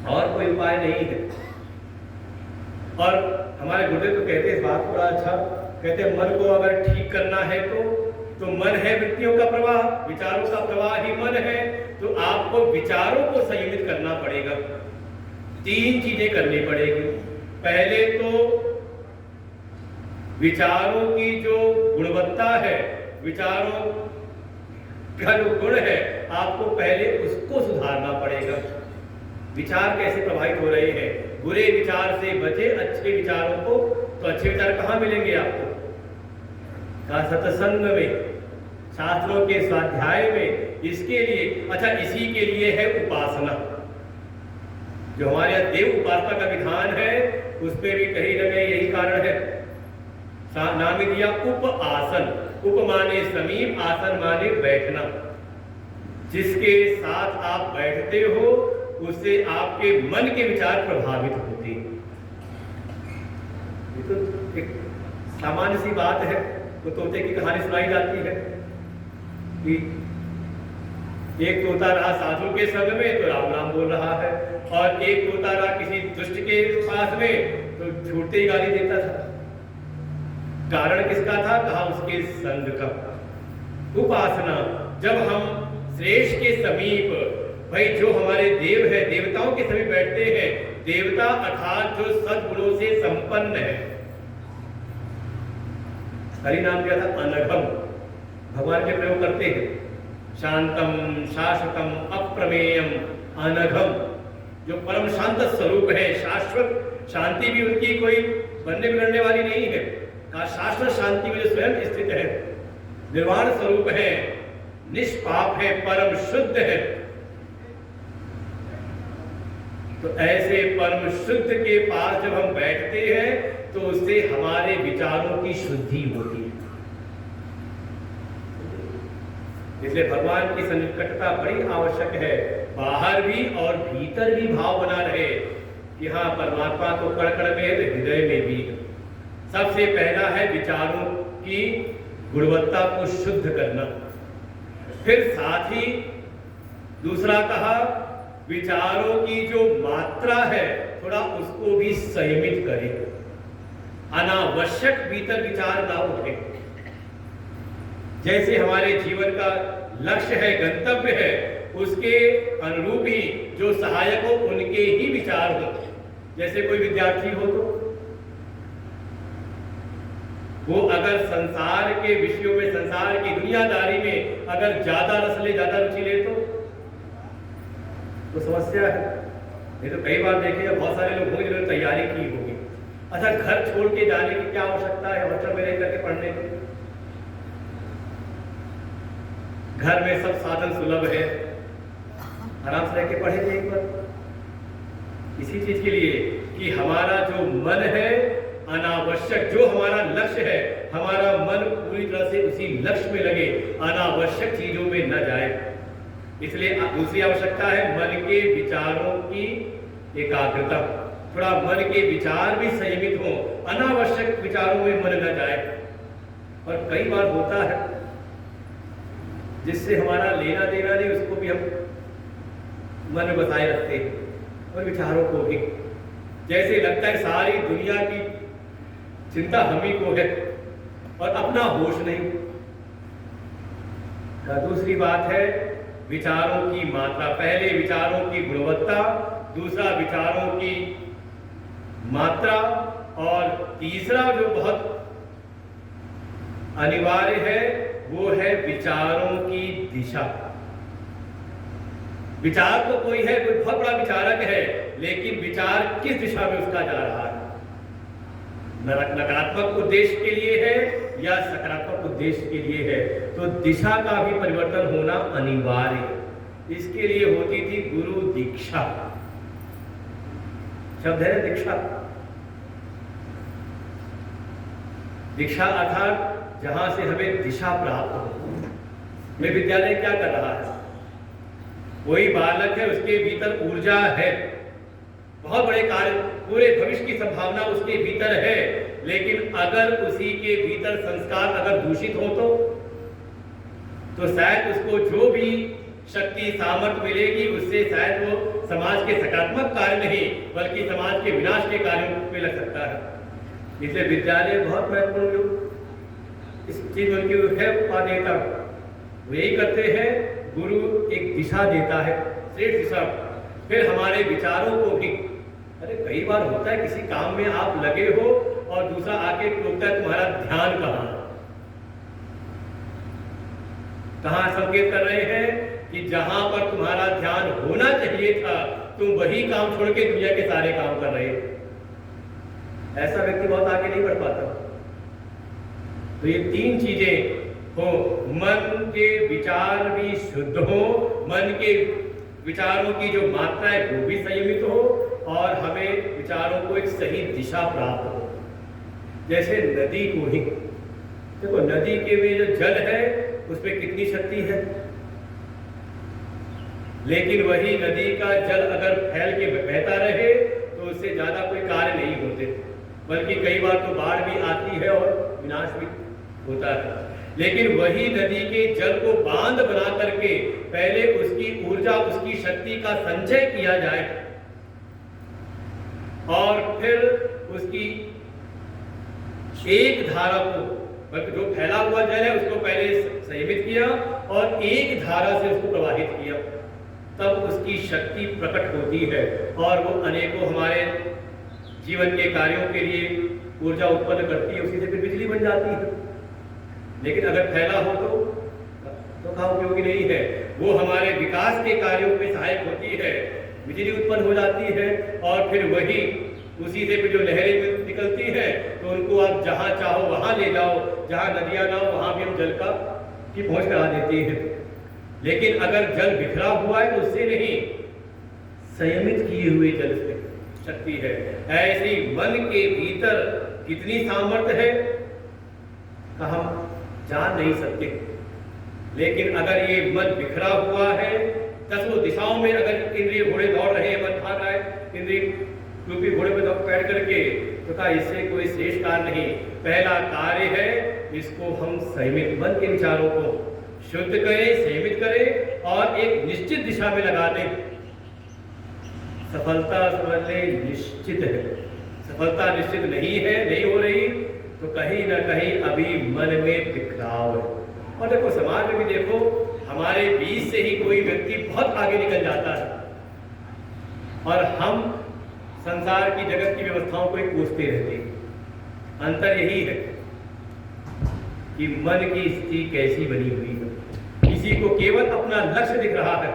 और कोई उपाय नहीं है। और हमारे गुरुदेव तो कहते हैं इस बात को बड़ा अच्छा, कहते हैं मन को अगर ठीक करना है तो मन है वृत्तियों का प्रवाह, विचारों का प्रवाह ही मन है। तो आपको विचारों को संयमित करना पड़ेगा। 3 चीजें करनी पड़ेगी। पहले तो विचारों की जो गुणवत्ता है, विचारों का जो गुण है, आपको पहले उसको सुधारना पड़ेगा। विचार कैसे प्रभावित हो रहे हैं? बुरे विचार से बचे, अच्छे विचारों को। तो अच्छे विचार कहाँ मिलेंगे आपको? का सत्संग में, शास्त्रों के स्वाध्याय में। इसके लिए अच्छा, इसी के लिए है उपासना। जो हमारे यहाँ देव उपासना का विधान है उसमें भी कहीं न कहीं यही कारण है। नाम दिया उप आसन। उप माने समीप, आसन माने बैठना। जिसके साथ आप बैठते हो उससे आपके मन के विचार प्रभावित होते हैं। ये तो एक सामान्य सी बात है। तो तोते की कहानी सुनाई जाती है कि एक तोता रहा साधु के संग में तो राम राम बोल रहा है, और एक तोता रहा किसी दुष्ट के पास में तो छूटते ही गाली देता था। कारण किसका था? कहा उसके संग का। उपासना, जब हम श्रेष्ठ के समीप, भाई जो हमारे देव है, देवताओं के समीप बैठते हैं, देवता अर्थात जो सद्गुणों से संपन्न है। हरि नाम दिया था अनघम, भगवान के प्रयोग करते हैं। शांतम शाश्वतम अप्रमेयम अनघम, जो परम शांत स्वरूप है, शाश्वत शांति भी उनकी कोई बनने बिगड़ने वाली नहीं है। शाश्वत शांति में जो स्वयं स्थित है, निर्वाण स्वरूप है, निष्पाप है, परम शुद्ध है। तो ऐसे परम शुद्ध के पास जब हम बैठते हैं तो उससे हमारे विचारों की शुद्धि होती है। इसलिए भगवान की सन्निकटता बड़ी आवश्यक है। बाहर भी और भीतर भी भाव बना रहे कि हाँ, परमात्मा तो कण कण में है तो हृदय में भी है। सबसे पहला है विचारों की गुणवत्ता को शुद्ध करना। फिर साथ ही दूसरा कहा, विचारों की जो मात्रा है थोड़ा उसको भी संयमित करें। अनावश्यक भीतर विचार ना उठे। जैसे हमारे जीवन का लक्ष्य है, गंतव्य है, उसके अनुरूप ही जो सहायक हो उनके ही विचार हो। जैसे कोई विद्यार्थी हो तो वो अगर संसार के विषयों में, संसार की दुनियादारी में अगर ज्यादा रस ले, ज्यादा रुचि ले तो समस्या है। ये तो कई बार देखे बहुत सारे लोग होंगे जिन्होंने तैयारी की होगी। अच्छा, घर छोड़ के जाने की क्या आवश्यकता है हॉस्टल में रह करके पढ़ने की? घर में सब साधन सुलभ है, आराम से रह के पढ़ेंगे एक बार। इसी चीज के लिए कि हमारा जो मन है, अनावश्यक जो हमारा लक्ष्य है, हमारा मन पूरी तरह से उसी लक्ष्य में लगे, अनावश्यक चीजों में न जाए। इसलिए दूसरी आवश्यकता है मन के विचारों की एकाग्रता। थोड़ा मन के विचार भी संयमित हो, अनावश्यक विचारों में मन न जाए। और कई बार होता है जिससे हमारा लेना देना नहीं, उसको भी हम मन में बसाए रखते हैं, और विचारों को भी। जैसे लगता है सारी दुनिया की चिंता हम ही को है और अपना होश नहीं। दूसरी बात है विचारों की मात्रा। पहले विचारों की गुणवत्ता, दूसरा विचारों की मात्रा, और तीसरा जो बहुत अनिवार्य है वो है विचारों की दिशा। विचार तो कोई है, कोई बहुत बड़ा विचारक है, लेकिन विचार किस दिशा में उसका जा रहा है, नकारात्मक उद्देश्य के लिए है या सकारात्मक उद्देश्य के लिए है। तो दिशा का भी परिवर्तन होना अनिवार्य है। इसके लिए होती थी गुरु दीक्षा। शब्द है दीक्षा। दीक्षा अर्थात जहां से हमें दिशा प्राप्त हो। मैं विद्यालय क्या कर रहा है, कोई बालक है, उसके भीतर ऊर्जा है, बहुत बड़े कार्य, पूरे भविष्य की संभावना उसके भीतर है, लेकिन अगर उसी के भीतर संस्कार अगर दूषित हो तो शायद उसको जो भी शक्ति सामर्थ्य मिलेगी उससे शायद वो समाज के सकारात्मक कार्य नहीं बल्कि समाज के विनाश के कार्यों में लग सकता है। इसलिए विद्यालय बहुत महत्वपूर्ण इस चीज उनकी है उपादेयता। वो यही करते हैं, गुरु एक दिशा देता है, श्रेष्ठ दिशा। फिर हमारे विचारों को भी, अरे कई बार होता है किसी काम में आप लगे हो और दूसरा आके टोकता है तुम्हारा ध्यान कहाँ संकेत कर रहे हैं कि जहां पर तुम्हारा ध्यान होना चाहिए था तुम वही काम छोड़ के दुनिया के सारे काम कर रहे हो। ऐसा व्यक्ति बहुत आगे नहीं बढ़ पाता। तो ये तीन चीजें हो, मन के विचार भी शुद्ध हो, मन के विचारों की जो मात्रा है वो भी संयमित हो और हमें विचारों को एक सही दिशा प्राप्त हो। जैसे नदी को ही देखो, नदी के में जो जल है उसमें कितनी शक्ति है, लेकिन वही नदी का जल अगर फैल के बहता रहे तो उससे ज्यादा कोई कार्य नहीं होते, बल्कि कई बार तो बाढ़ भी आती है और विनाश भी होता है। लेकिन वही नदी के जल को बांध बना करके पहले उसकी ऊर्जा, उसकी शक्ति का संचय किया जाए और फिर उसकी एक धारा को, जो फैला हुआ जल है उसको पहले संयमित किया और एक धारा से उसको प्रवाहित किया, तब उसकी शक्ति प्रकट होती है और वो अनेकों हमारे जीवन के कार्यों के लिए ऊर्जा उत्पन्न करती है, उसी से फिर बिजली बन जाती है। लेकिन अगर फैला हो तो का उपयोगी नहीं है। वो हमारे विकास के कार्यों में सहायक होती है, बिजली उत्पन्न हो जाती है और फिर वही उसी से फिर जो लहरें निकलती है तो उनको आप जहां चाहो वहां ले जाओ, जहां नदियां ना हो वहां भी हम जल की पहुंच करा देती है। लेकिन अगर जल बिखरा हुआ है तो उससे नहीं, संयमित किए हुए जल से शक्ति है। ऐसी मन के भीतर कितनी सामर्थ्य है का हम जान नहीं सकते, लेकिन अगर ये मन बिखरा हुआ है, दसों दिशाओं में अगर इंद्रिय घोड़े दौड़ रहे हैं, मन भाग रहा है इंद्रिय रूपी घोड़े पे बैठ करके, तो कहा इससे कोई श्रेष्ठ कार्य नहीं। पहला कार्य है इसको हम संयमित, मन के विचारों को शुद्ध करें, संयमित करें और एक निश्चित दिशा में लगा दें। सफलता समझ लें निश्चित है, सफलता निश्चित नहीं है, नहीं हो रही तो कहीं ना कहीं अभी मन में बिखराव है। और देखो समाज में भी देखो, हमारे बीच से ही कोई व्यक्ति बहुत आगे निकल जाता है और हम संसार की जगत की व्यवस्थाओं को कोसते रहते हैं। अंतर यही है कि मन की स्थिति कैसी बनी हुई है। किसी को केवल अपना लक्ष्य दिख रहा है।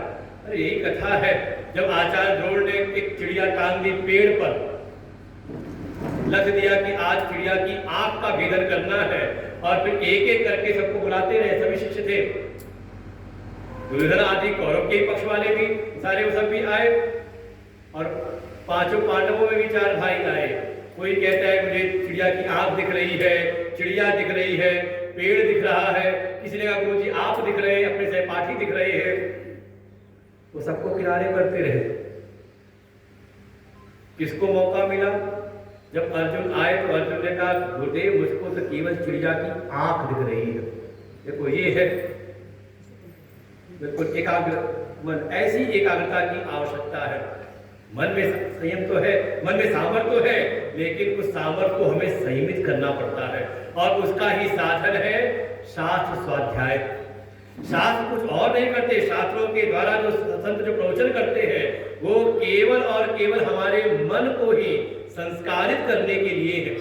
अरे यही कथा है, जब आचार्य द्रोण ने एक चिड़िया टांग दी पेड़ पर, लक्ष्य दिया कि आज चिड़िया की आंख का भेदन करना है और फिर एक एक करके सबको बुलाते रहे, सभी शिष्य थे, दुर्योधन आदि कौरव के पक्ष वाले भी सारे वो सब भी आए और पांचों पांडवों में भी 4 भाई आए। कोई कहता है मुझे चिड़िया की आंख दिख रही है, चिड़िया दिख रही है, पेड़ दिख रहा है, किसी ने कहा गुरुजी आप दिख रहे हैं, अपने सहपाठी दिख रहे हैं। वो सबको किनारे करते रहे। किसको मौका मिला? जब अर्जुन आए तो अर्जुन ने कहा गुरुदेव मुझको तो केवल चिड़िया की आंख दिख रही है। देखो ये है बिल्कुल एकाग्र मन, ऐसी एकाग्रता की आवश्यकता है। मन में संयम तो है, मन में सामर्थ्य तो है, लेकिन उस सामर्थ्य को हमें संयमित करना पड़ता है और उसका ही साधन है शास्त्र स्वाध्याय। शास्त्र कुछ और नहीं करते, शास्त्रों के द्वारा जो संत जो प्रवचन करते हैं वो केवल और केवल हमारे मन को ही संस्कारित करने के लिए है।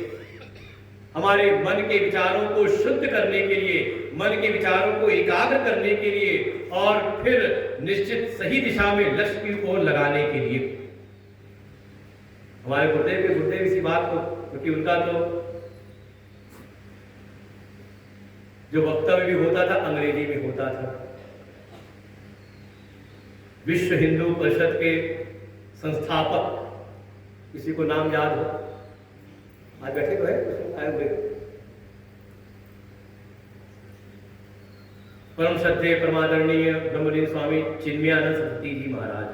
हमारे मन के विचारों को शुद्ध करने के लिए, मन के विचारों को एकाग्र करने के लिए और फिर निश्चित सही दिशा में लक्ष्य की ओर लगाने के लिए। हमारे गुरुदेव इसी बात को, क्योंकि उनका तो जो वक्तव्य भी होता था अंग्रेजी में होता था। विश्व हिंदू परिषद के संस्थापक, किसी को नाम याद हो? आज बैठे तो है, आए हुए परम श्रद्धेय परमादरणीय ब्रह्मलीन स्वामी चिन्मयानंद सरस्वती जी महाराज,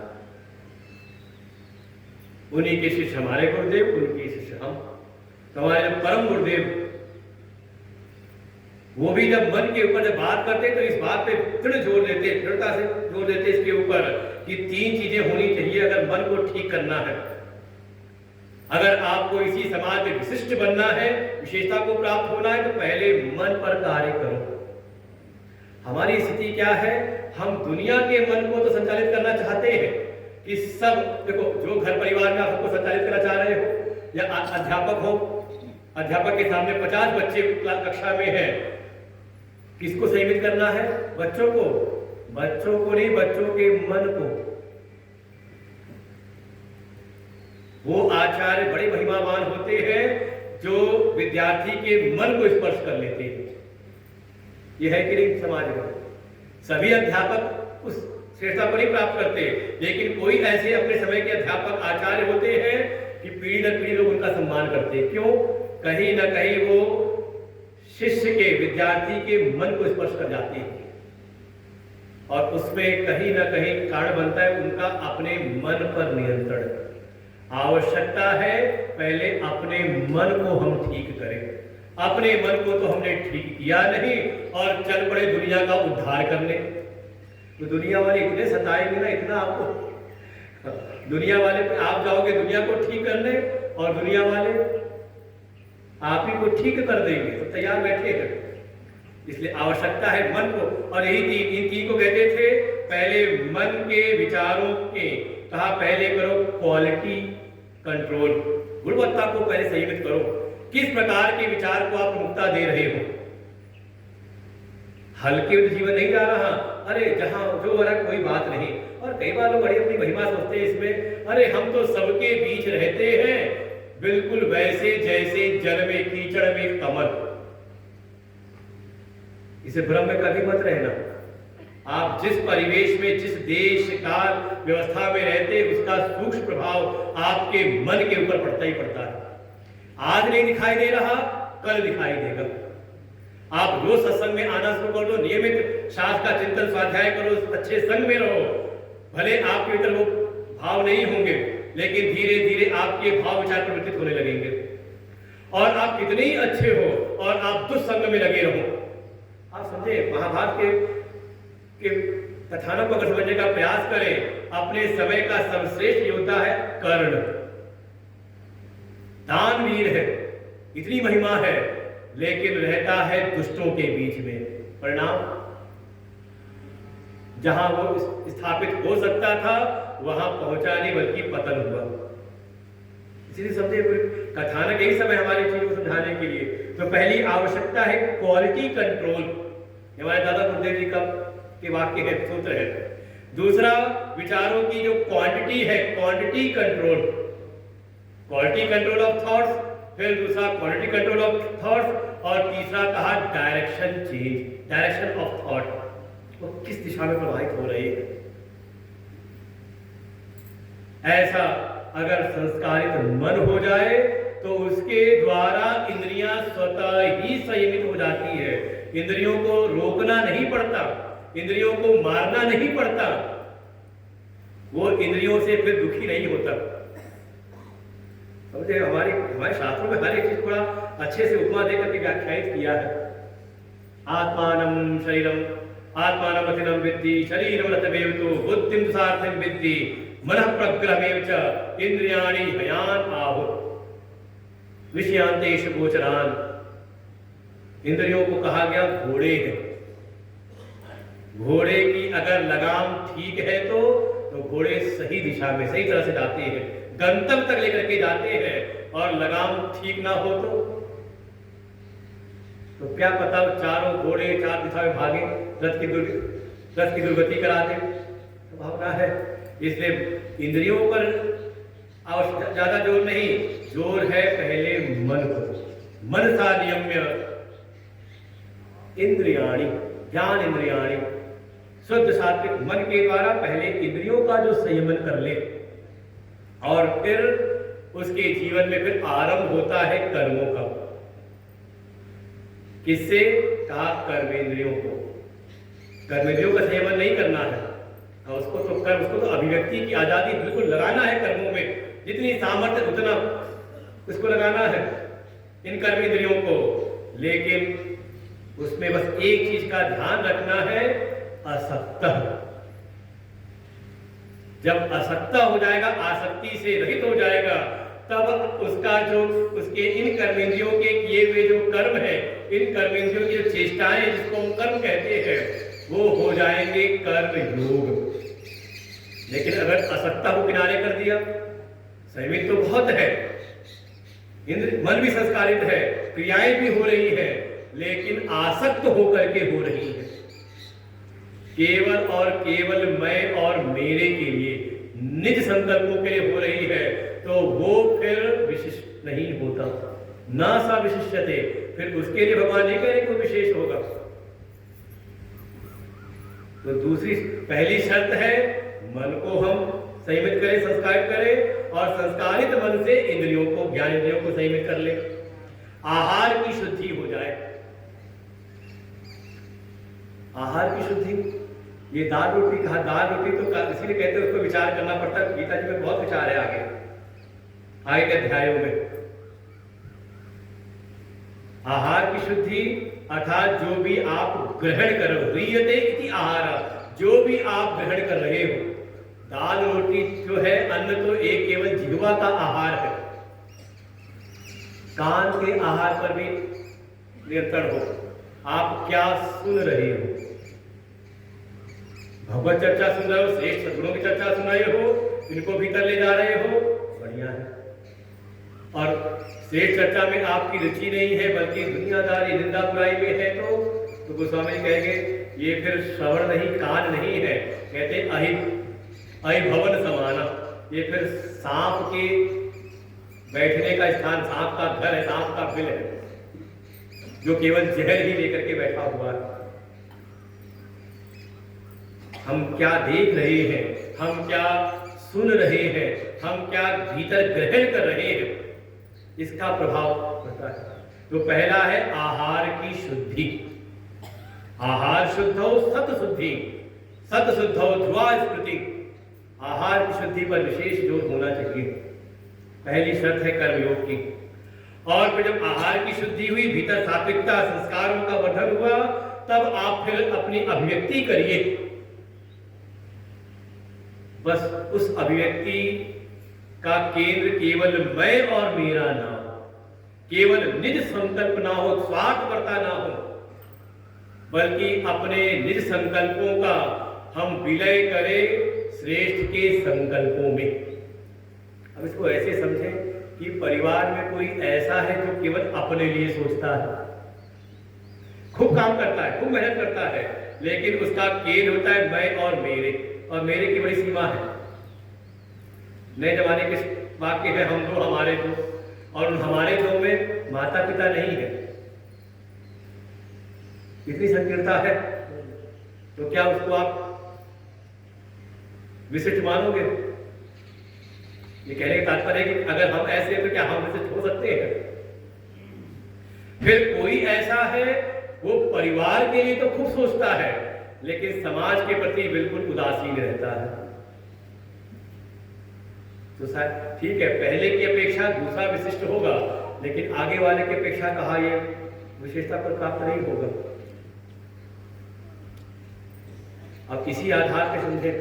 उन्हीं के शिष्य हमारे गुरुदेव, उनके शिष्य हम। तो हमारे परम गुरुदेव वो भी जब मन के ऊपर जब बात करते तो इस बात पे दृढ़ जोर देते, दृढ़ता से जोर देते इसके ऊपर कि 3 चीजें होनी चाहिए अगर मन को ठीक करना है। अगर आपको इसी समाज में विशिष्ट बनना है, विशेषता को प्राप्त होना है, तो पहले मन पर कार्य करो। हमारी स्थिति क्या है? हम दुनिया के मन को तो संचालित करना चाहते हैं कि सब, देखो, जो घर परिवार में आप सबको संचालित करना चाह रहे हो, या अध्यापक हो, अध्यापक के सामने 50 बच्चे कक्षा में हैं, किसको संयमित करना है? बच्चों को नहीं, बच्चों के मन को। वो आचार्य बड़े महिमावान होते हैं जो विद्यार्थी के मन को स्पर्श कर लेते हैं। ये है कि नहीं समाज में? सभी अध्यापक उस श्रेष्ठता को नहीं प्राप्त करते, लेकिन कोई ऐसे अपने समय के अध्यापक आचार्य होते हैं कि पीढ़ी दर पीढ़ी लोग उनका सम्मान करते हैं। क्यों? कहीं ना कहीं वो शिष्य के, विद्यार्थी के मन को स्पर्श कर जाते हैं, और उसमें कहीं ना कहीं कारण बनता है उनका अपने मन पर नियंत्रण। आवश्यकता है पहले अपने मन को हम ठीक करें। अपने मन को तो हमने ठीक किया नहीं और चल पड़े दुनिया का उद्धार करने। तो दुनिया वाले इतने सताएंगे ना, इतना आपको, दुनिया वाले पे आप जाओगे दुनिया को ठीक करने और दुनिया वाले आप ही को ठीक कर देंगे, तो तैयार बैठे हैं। इसलिए आवश्यकता है मन को, और यही इन 3 को कहते थे पहले मन के विचारों के, कहा पहले करो क्वालिटी कंट्रोल, गुणवत्ता को पहले संयमित करो। किस प्रकार के विचार को आप प्रमुखता दे रहे हो? हल्के जीवन नहीं जा रहा, अरे जहां जो हो रहा कोई बात नहीं। और कई बार लोग बड़ी अपनी महिमा सोचते हैं इसमें, अरे हम तो सबके बीच रहते हैं, बिल्कुल वैसे जैसे जल में, कीचड़ में कमल। इसे भ्रम में कभी मत रहना। आप जिस परिवेश में, जिस देश काल व्यवस्था में रहते, उसका सूक्ष्म प्रभाव आपके मन के ऊपर पड़ता ही पड़ता है। आज नहीं दिखाई दे रहा, कल दिखाई देगा। आप रोज सत्संग में आना शुरू कर दो, नियमित शास्त्र का चिंतन स्वाध्याय करो, अच्छे संग में रहो। भले आपके भीतर वो भाव नहीं होंगे, लेकिन धीरे धीरे आपके भाव विचार प्रवर्तित होने लगेंगे, और आप कितने ही अच्छे हो और आप दुस्संग में लगे रहो। आप समझे, महाभारत के कथानक को अगर समझने का प्रयास करें, अपने समय का सर्वश्रेष्ठ योद्धा है कर्ण, दानवीर है, इतनी महिमा है, लेकिन रहता है दुष्टों के बीच में। परिणाम, जहां वो स्थापित हो सकता था वहां पहुंचा नहीं, बल्कि पतन हुआ। इसीलिए समझे, कथानक यही समय हमारी चीजों को समझाने के लिए। तो पहली आवश्यकता है क्वालिटी कंट्रोल, हमारे दादा गुरुदेव जी का के वाक्य है, सूत्र है। दूसरा, विचारों की जो क्वांटिटी है, quantity control, quality control of thoughts, फिर दूसरा क्वालिटी कंट्रोल ऑफ थॉट्स, और तीसरा कहा direction change, direction of thought, वो किस दिशा में प्रवाहित हो रही है। ऐसा अगर संस्कारित मन हो जाए तो उसके द्वारा इंद्रियां स्वतः ही संयमित हो जाती है। इंद्रियों को रोकना नहीं पड़ता, इंद्रियों को मारना नहीं पड़ता, वो इंद्रियों से फिर दुखी नहीं होता। समझे, हमारे शास्त्रों में हर एक चीज थोड़ा अच्छे से उपमा देकर के व्याख्यायित किया है। आत्मानं शरीरम, आत्मानं रथिनं विद्धि, शरीरं रथमेव तु बुद्धिं सार्थं विद्धि, मनः प्रग्रहमेव च इंद्रियाणि हयान आहुः विषयांतेषु गोचरान। इंद्रियों को कहा गया घोड़े हैं। घोड़े की अगर लगाम ठीक है तो घोड़े सही दिशा में, सही तरह से जाते हैं, गंतव्य तक लेकर के जाते हैं, और लगाम ठीक ना हो तो तो क्या पता वो चारों घोड़े चार दिशा में भागे, रथ की दुर्गति करा दे, संभावना है। इसलिए इंद्रियों पर ज्यादा जोर नहीं, जोर है पहले मन पर। मन सा नियम्य इंद्रियाणी, ज्ञान इंद्रियाणी, शुद्ध सात्विक मन के द्वारा पहले इंद्रियों का जो संयमन कर ले, और फिर उसके जीवन में फिर आरंभ होता है कर्मों का। किससे? कहा कर्मेंद्रियों को। कर्मेंद्रियों का संयमन नहीं करना है, और उसको तो अभिव्यक्ति की आजादी बिल्कुल लगाना है कर्मों में, जितनी सामर्थ्य उतना उसको लगाना है इन कर्मेंद्रियों को। लेकिन उसमें बस एक चीज का ध्यान रखना है, असक्त। जब असक्त हो जाएगा, आसक्ति से रहित हो जाएगा, तब उसका जो उसके इन कर्मेंद्रियों के किए हुए जो कर्म है, इन कर्मेंद्रियों की जो चेष्टाएं जिसको हम कर्म कहते हैं, वो हो जाएंगे कर्म योग। लेकिन अगर असक्ता को किनारे कर दिया, संयमित तो बहुत है, इंद्र मन भी संस्कारित है, क्रियाएं भी हो रही है, लेकिन आसक्त होकर के हो रही है, केवल और केवल मैं और मेरे के लिए, निज संकल्पों के लिए हो रही है, तो वो फिर विशिष्ट नहीं होता, ना सा विशिष्यते। फिर उसके लिए भगवान नहीं कह रहे कोई विशेष होगा। तो दूसरी पहली शर्त है, मन को हम संयमित करें, संस्कारित करें, और संस्कारित मन से इंद्रियों को, ज्ञान इंद्रियों को संयमित कर ले, आहार की शुद्धि हो जाए। आहार की शुद्धि, ये दाल रोटी कहा, दाल रोटी तो इसीलिए कहते हैं उसको विचार करना पड़ता है। गीता जी में बहुत विचार है आगे के अध्यायों में। आहार की शुद्धि अर्थात जो भी आप ग्रहण कर ह्रियते इति आहार, जो भी आप ग्रहण कर रहे हो, दाल रोटी जो है, अन्न तो एक केवल जिह्वा का आहार है, कान के आहार पर भी नियंत्रण हो। आप क्या सुन रहे हो? भगवत चर्चा सुन रहे हो, श्रेष्ठ सद्गुणों की चर्चा सुन रहे हो, इनको भीतर ले जा रहे हो, बढ़िया है। और श्रेष्ठ चर्चा में आपकी रुचि नहीं है, बल्कि दुनियादारी निंदा बुराई में है, तो गोस्वामी कहेंगे ये फिर श्रवण नहीं, कान नहीं है, कहते अहिभवन समाना, ये फिर सांप के बैठने का स्थान, सांप का घर है, सांप का बिल है, जो केवल जहर ही लेकर के बैठा हुआ है। हम क्या देख रहे हैं, हम क्या सुन रहे हैं, हम क्या भीतर ग्रहण कर रहे हैं, इसका प्रभाव पड़ता है। तो पहला है आहार की शुद्धि। आहार शुद्धो सत शुद्धि, सत शुद्धो ध्रुवा स्मृति। आहार की शुद्धि पर विशेष जोर होना चाहिए, पहली शर्त है कर्मयोग की। और फिर जब आहार की शुद्धि हुई, भीतर सात्विकता, संस्कारों का वर्धन हुआ, तब आप फिर अपनी अभिव्यक्ति करिए। बस उस अभिव्यक्ति का केंद्र केवल मैं और मेरा ना हो, केवल निज संकल्प ना हो, स्वार्थपरता ना हो, बल्कि अपने निज संकल्पों का हम विलय करें श्रेष्ठ के संकल्पों में। अब इसको ऐसे समझें कि परिवार में कोई ऐसा है जो केवल अपने लिए सोचता है, खूब काम करता है, खूब मेहनत करता है, लेकिन उसका केंद्र होता है मैं और मेरे की बड़ी सीमा है। नए जमाने के वाक्य है हम दो हमारे दो, और उन हमारे दो में माता पिता नहीं है। इतनी संकीर्णता है, तो क्या उसको आप विशिष्ट मानोगे? ये कहने का तात्पर्य है कि अगर हम ऐसे हैं तो क्या हम विशिष्ट हो सकते हैं? फिर कोई ऐसा है वो परिवार के लिए तो खूब सोचता है, लेकिन समाज के प्रति बिल्कुल उदासीन रहता है। तो शायद ठीक है, पहले की अपेक्षा दूसरा विशिष्ट होगा, लेकिन आगे वाले की अपेक्षा कहा ये विशेषता पर प्राप्त नहीं होगा। अब इसी आधार पर समझे,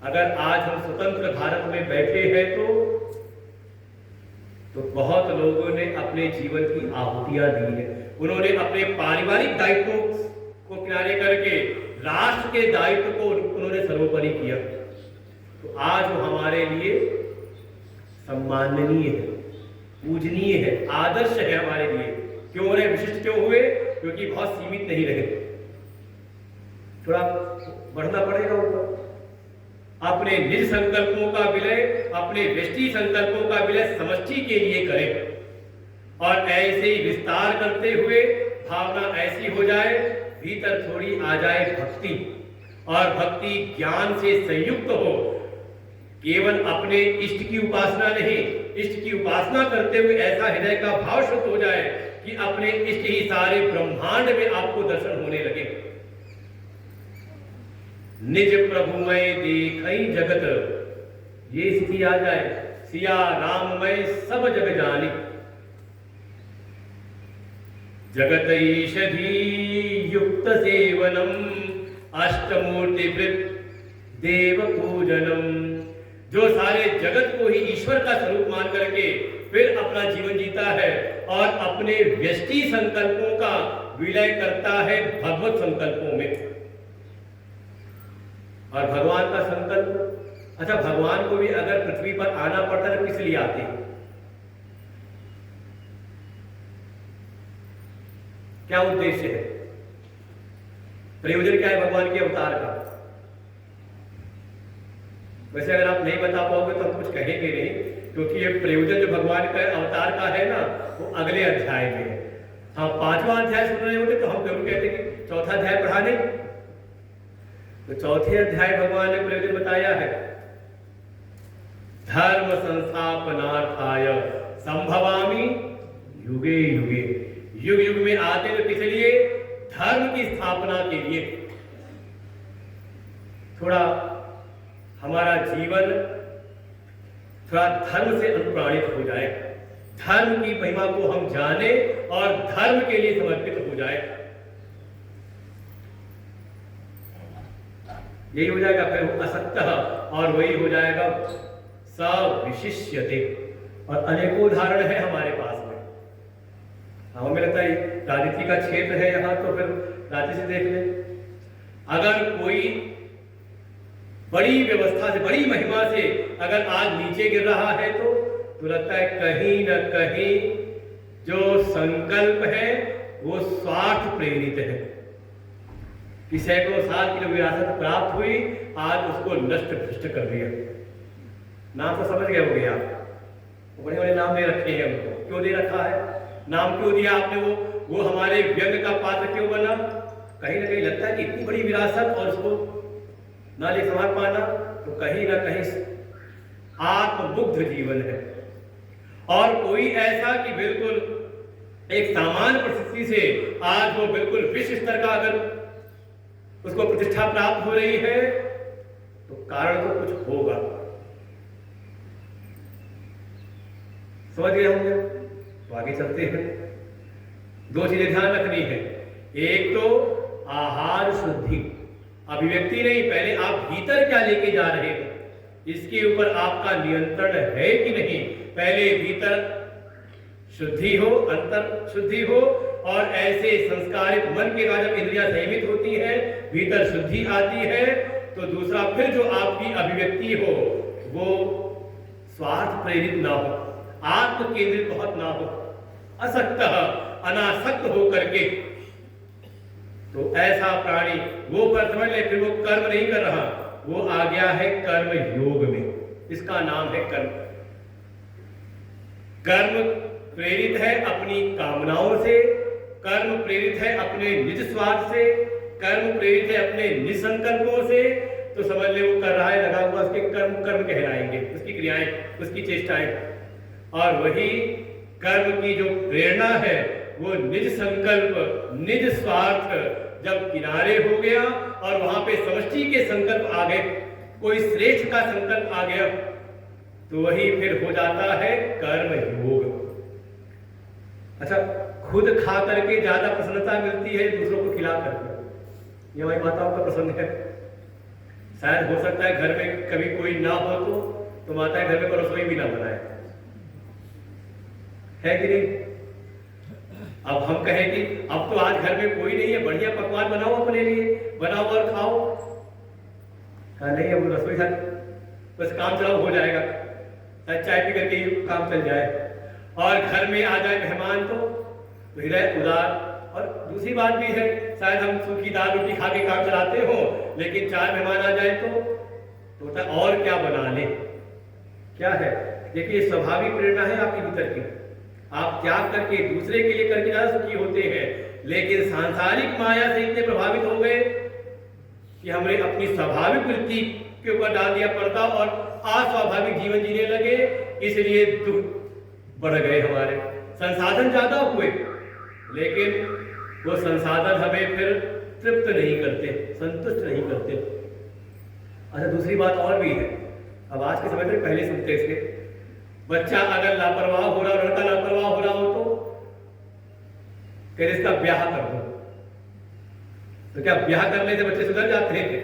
अगर आज हम स्वतंत्र भारत में बैठे हैं तो बहुत लोगों ने अपने जीवन की आहुतियां दी है। उन्होंने अपने पारिवारिक दायित्वों को किनारे करके राष्ट्र के दायित्व को उन्होंने सर्वोपरि किया। तो आज वो हमारे लिए सम्माननीय है, पूजनीय है, आदर्श है हमारे लिए। क्यों रहे, विशिष्ट क्यों हुए? क्योंकि बहुत सीमित नहीं रहे, थोड़ा बढ़ना पड़ेगा ऊपर। अपने निज संकल्पों का विलय अपने व्यष्टि संकल्पों का विलय समष्टि के लिए करें और ऐसे ही विस्तार करते हुए भावना ऐसी हो जाए, भीतर थोड़ी आ जाए भक्ति, और भक्ति ज्ञान से संयुक्त हो। केवल अपने इष्ट की उपासना नहीं, इष्ट की उपासना करते हुए ऐसा हृदय का भाव शुद्ध हो जाए कि अपने इष्ट ही सारे ब्रह्मांड में आपको दर्शन होने लगे। निज प्रभुमय देखई जगत, ये स्थिति आ जाए, सिया राममय सब जग जानी। जगत ईषधी युक्त सेवनम अष्टमूर्ति देव पूजनम, जो सारे जगत को ही ईश्वर का स्वरूप मान करके फिर अपना जीवन जीता है और अपने व्यष्टि संकल्पों का विलय करता है भगवत संकल्पों में। और भगवान का संकल्प, अच्छा भगवान को भी अगर पृथ्वी पर आना पड़ता तो किस लिए आते? क्या उद्देश्य है, प्रयोजन क्या है भगवान के अवतार का? वैसे अगर आप नहीं बता पाओगे तो हम कुछ कहेंगे नहीं, क्योंकि ये प्रयोजन जो भगवान का अवतार का है ना, वो अगले अध्याय में है। हाँ, 5वां अध्याय सुन रहे होते तो हम जरूर कहते कि चौथा अध्याय पढ़ा दें। तो चौथे अध्याय भगवान ने प्रयोजन बताया है, धर्म संस्थापनार्थाय संभवामि युगे युगे। युग युग में आते तो किस लिए? धर्म की स्थापना के लिए। थोड़ा हमारा जीवन थोड़ा धर्म से अनुप्राणित हो जाए, धर्म की महिमा को हम जाने और धर्म के लिए समर्पित हो जाए, यही हो जाएगा। फिर वो असक्तः, और वही हो जाएगा सविशिष्यते। और अनेकों उदाहरण है हमारे पास में। हमें लगता है राजनीति का क्षेत्र है यहाँ, तो फिर राजनीति से देख ले। अगर कोई बड़ी व्यवस्था से, बड़ी महिमा से अगर आज नीचे गिर रहा है तो लगता है कहीं न कहीं जो संकल्प है वो स्वार्थ प्रेरित है। कि सैकड़ों साल की जो विरासत प्राप्त हुई, आज उसको नष्ट भ्रष्ट कर दिया। नाम तो समझ गए होंगे आप, बड़े बड़े नाम दे रखे हैं उनको। क्यों दे रखा है, नाम क्यों दिया आपने? वो हमारे व्यंग का पात्र क्यों बना? कहीं ना कहीं लगता है कि इतनी बड़ी विरासत और उसको ना ले संभाल पाना, तो कहीं ना कहीं आत्ममुग्ध जीवन है। और कोई ऐसा कि बिल्कुल एक सामान्य परिस्थिति से आज वो बिल्कुल विश्व स्तर का अगर उसको प्रतिष्ठा प्राप्त हो रही है, तो कारण तो कुछ होगा। समझ गए होंगे? तो आगे चलते हैं। 2 चीजें ध्यान रखनी है। एक तो आहार शुद्धि, अभिव्यक्ति नहीं, पहले आप भीतर क्या लेके जा रहे हो इसके ऊपर आपका नियंत्रण है कि नहीं। पहले भीतर शुद्धि हो, अंतर शुद्धि हो, और ऐसे संस्कारित मन के बाद जब इंद्रियां संयमित होती है, भीतर शुद्धि आती है, तो दूसरा फिर जो आपकी अभिव्यक्ति हो वो स्वार्थ प्रेरित ना हो, आत्म केंद्रित बहुत ना हो, असक्त अनासक्त हो करके। तो ऐसा प्राणी वो पर समझ ले, फिर वो कर्म नहीं कर रहा, वो आ गया है कर्म योग में। इसका नाम है कर्म। कर्म प्रेरित है अपनी कामनाओं से, कर्म प्रेरित है अपने निज स्वार्थ से, कर्म प्रेरित है अपने निसंकल्पों से। तो समझ ले वो कर रहा है, लगा हुआ, उसके कर्म कर्म कहलाएंगे, उसकी क्रियाएं, उसकी चेष्टाएं। और वही कर्म की जो प्रेरणा है वो निज संकल्प, निज स्वार्थ जब किनारे हो गया और वहां पे समष्टि के संकल्प आ गए, कोई श्रेष्ठ का संकल्प आ गया, तो वही फिर हो जाता है कर्म योग। अच्छा, खुद खा करके ज्यादा प्रसन्नता मिलती है दूसरों को खिला करके, ये हमारी माताओं का प्रसन्न है। शायद हो सकता है घर में कभी कोई ना हो तो माताएं घर में रसोई भी ना बनाए, है कि नहीं? अब हम कहें कि अब तो आज घर में कोई नहीं है, बढ़िया पकवान बनाओ अपने लिए, बनाओ और खाओ। नहीं, अब रसोई घर बस काम चलाओ हो जाएगा, चाय पी करके ही काम चल जाए। और घर में आ जाए मेहमान तो हृदय उदार, और दूसरी बात भी है, शायद हम सूखी दाल रोटी खा के काम चलाते हो, लेकिन 4 मेहमान आ जाए तो और क्या बना ले, क्या है। देखिए स्वाभाविक प्रेरणा है आपके भीतर की, आप त्याग करके दूसरे के लिए करके ज्यादा सुखी होते हैं, लेकिन सांसारिक माया से इतने प्रभावित हो गए कि हमने अपनी स्वाभाविक वृत्ति के ऊपर डाल दिया पर्दा और अस्वाभाविक जीवन जीने लगे, इसलिए दुख बढ़ गए हमारे। संसाधन ज्यादा हुए, लेकिन वो संसाधन हमें फिर तृप्त नहीं करते, संतुष्ट नहीं करते। अच्छा दूसरी बात और भी है, अब आज के समय में पहले सुनते इसके, बच्चा अगर लापरवाह हो रहा, लड़का लापरवाह हो रहा हो तो कहते इसका ब्याह कर दो। तो क्या ब्याह करने से बच्चे सुधर जाते हैं?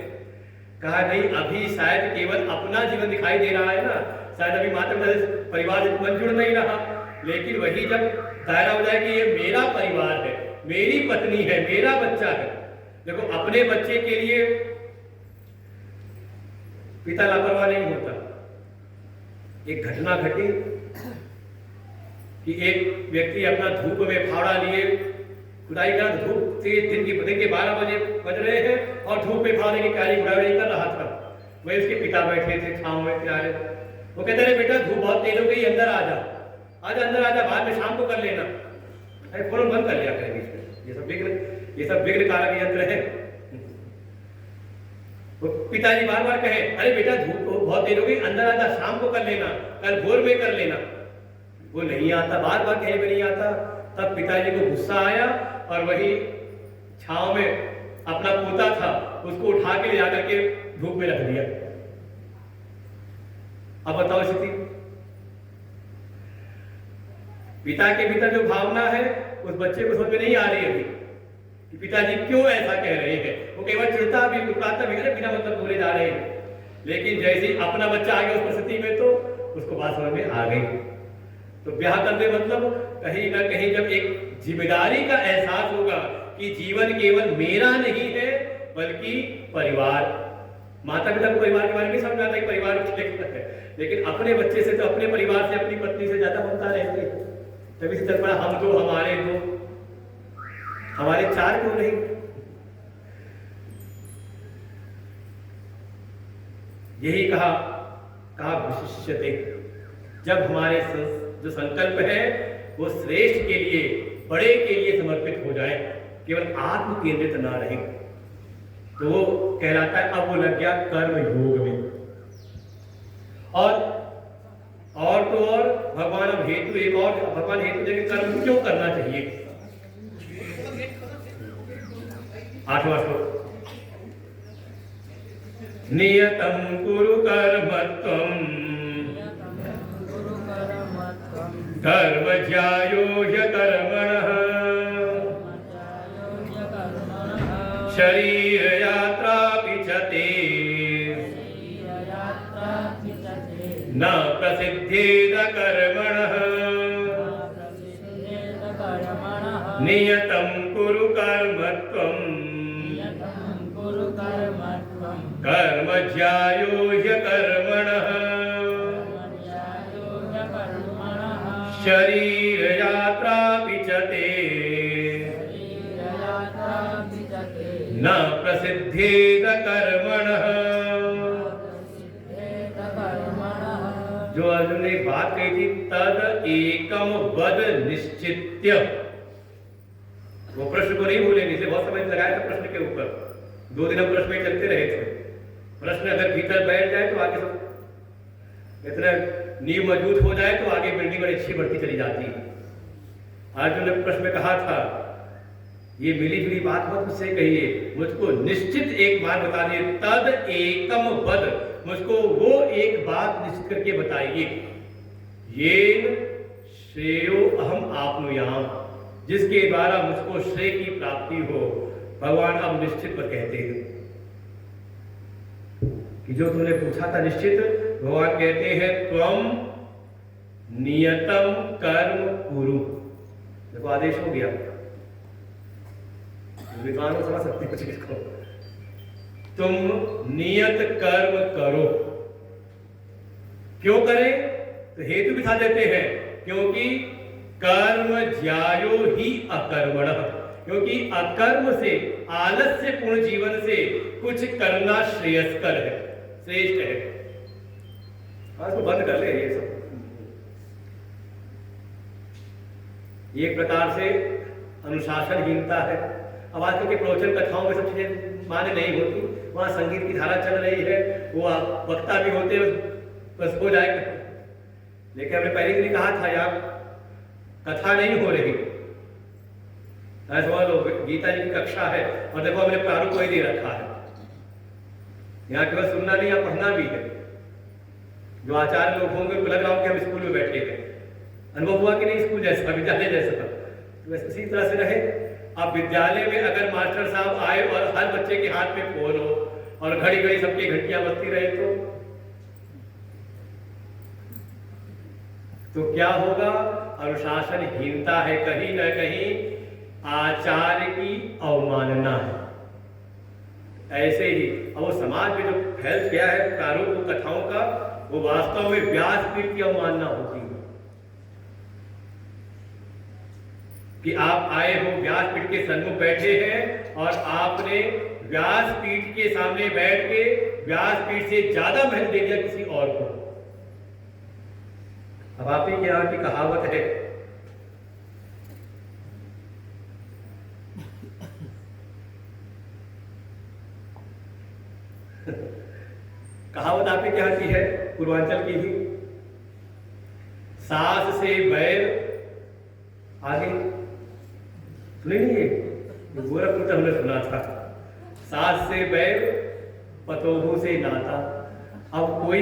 कहा नहीं, अभी शायद केवल अपना जीवन दिखाई दे रहा है ना, शायद अभी माता पिता परिवार से मन जुड़ नहीं रहा, लेकिन वही जब दायरा हो जाए कि ये मेरा परिवार है, मेरी पत्नी है, मेरा बच्चा है। देखो अपने बच्चे के लिए पिता लापरवाह नहीं होता। एक घटना घटी कि एक व्यक्ति अपना धूप में फावड़ा लिए खुदाई का, धूप से दिन के 12 बजे बज रहे हैं और धूप में फावड़े की तैयारी खुदाई कर रहा था। वही उसके पिता बैठे थे छांव में किनारे, वो कहते रहे बेटा धूप बहुत तेज हो गई, अंदर आ जा, आजा अंदर आजा, बाद में शाम को कर लेना। अरे फोन बंद कर लिया करें बीच में, ये सब विघ्न कारक यंत्र है। वो पिताजी बार बार कहे अरे बेटा धूप बहुत देर हो गई, अंदर आजा, शाम को कर लेना, कल भोर में कर लेना। वो नहीं आता, बार बार कहे भी नहीं आता। तब पिताजी को गुस्सा आया और वही छांव में अपना पोता था उसको उठा के ले जाकर के धूप में रख दिया। अब बताओ स्थिति, पिता के भीतर जो भावना है उस बच्चे को समझ में नहीं आ रही अभी कि पिताजी क्यों ऐसा कह रहे हैं। वो केवल चिढ़ता भी, कुटकुटाता भी, बिना मतलब बोले जा रहे हैं। लेकिन जैसे ही अपना बच्चा आ गया उस परिस्थिति में तो उसको बात समझ में आ गई। तो ब्याह करने मतलब कहीं ना कहीं जब एक जिम्मेदारी का एहसास होगा कि जीवन केवल मेरा नहीं है बल्कि परिवार, माता पिता को परिवार के बारे में समझ आता है कि परिवार है, लेकिन अपने बच्चे से तो अपने परिवार से अपनी पत्नी से ज्यादा ममता रहती है। तभी से चल पड़ा हम दो, हमारे दो, हमारे 4 क्यों नहीं। यही कहा विशिष्यते, जब हमारे जो संकल्प है वो श्रेष्ठ के लिए, बड़े के लिए समर्पित हो जाए, केवल आत्म केंद्रित ना रहे, तो वो कहलाता है अब वो लग गया कर्म योग में। और तो और भगवान अब हेतु एक और भगवान हेतु देके कर्म क्यों करना चाहिए। 8वां श्लोक, नियतं कुरु कर्मत्वं कर्म ज्यायो ह्यकर्मणः शरीर यात्रापि च ते न प्रसिद्धेद कर्मणः नियतं कुरु कर्मत्वं कर्म ज्यायो ह्यकर्मणः शरीर यात्रापि च ते न प्रसिद्धेद कर्मणः। जो अर्जुन ने बात कही थी तद एकम वद निश्चित्य, वो प्रश्न को नहीं भूलेंगे, इसे बहुत समय लगाया था प्रश्न के ऊपर, 2 दिन हम प्रश्न में चलते रहे थे। प्रश्न अगर भीतर बैठ जाए तो आगे सब इतना नींव मजबूत हो जाए तो आगे बिल्डिंग बड़ी अच्छी बढ़ती चली जाती है। अर्जुन ने प्रश्न में कहा था ये मिली जुली बात मत मुझसे कहिए, मुझको निश्चित एक बात बता दिए, तद एकम वद, मुझको वो एक बात निश्चित करके बताइए, येन श्रेयो अहम आपनुयाम, जिसके द्वारा मुझको श्रेय की प्राप्ति हो। भगवान अब निश्चित पर कहते हैं कि जो तुमने पूछा था निश्चित, भगवान कहते हैं त्वम नियतम कर्म कुरु। देखो आदेश हो गया, विद्वान को समझ सकते कुछ इसको, तुम नियत कर्म करो। क्यों करें तो हेतु बिठा देते हैं, क्योंकि कर्म ज्यायो ही अकर्मण, क्योंकि अकर्म से, आलस्य पूर्ण जीवन से कुछ करना श्रेयस्कर है, श्रेष्ठ है। आज तो बंद कर ले ये सब। एक प्रकार से अनुशासनहीनता है। अब आजकल के प्रवचन कथाओं में सब चीजें मान्य नहीं होती, वहां संगीत की धारा चल रही है, वो वक्ता भी होते बस हो जाएगा। लेकिन हमने पहले भी कहा था यार, कथा नहीं हो रही, ऐसा लो गीता जी की कक्षा है और देखो हमने प्रारूप को ही दे रखा है। यहाँ केवल सुनना नहीं, यहाँ पढ़ना भी है। जो आचार्य लोग होंगे उनको लग रहा हो कि हम स्कूल में बैठे हैं, अनुभव हुआ कि नहीं स्कूल जैसा, विद्यालय जैसा। तो वैसे उसी तरह से रहे। अब विद्यालय में अगर मास्टर साहब आए और हर बच्चे के हाथ में फोन हो और घड़ी घड़ी सबकी घंटियां बजती रहे तो क्या होगा? अनुशासनहीनता है, कहीं न कहीं आचार्य की अवमानना है। ऐसे ही अब वो समाज में जो फैल गया है प्रारूप कथाओं का, वो वास्तव में व्यासपीठ की अवमानना होती है कि आप आए हो, व्यासपीठ के सन्मुख बैठे हैं और आपने व्यासपीठ के सामने बैठ के व्यासपीठ से ज्यादा महत्व दे दिया किसी और को। अब आप ही के यहाँ की कहावत है, कहावत आप ही के यहाँ की है, पूर्वांचल की ही, सास से बैर, आगे सुने नहीं है, गोरखपुर हमने सुना था, सास से बैर पतोहू से नाता। अब कोई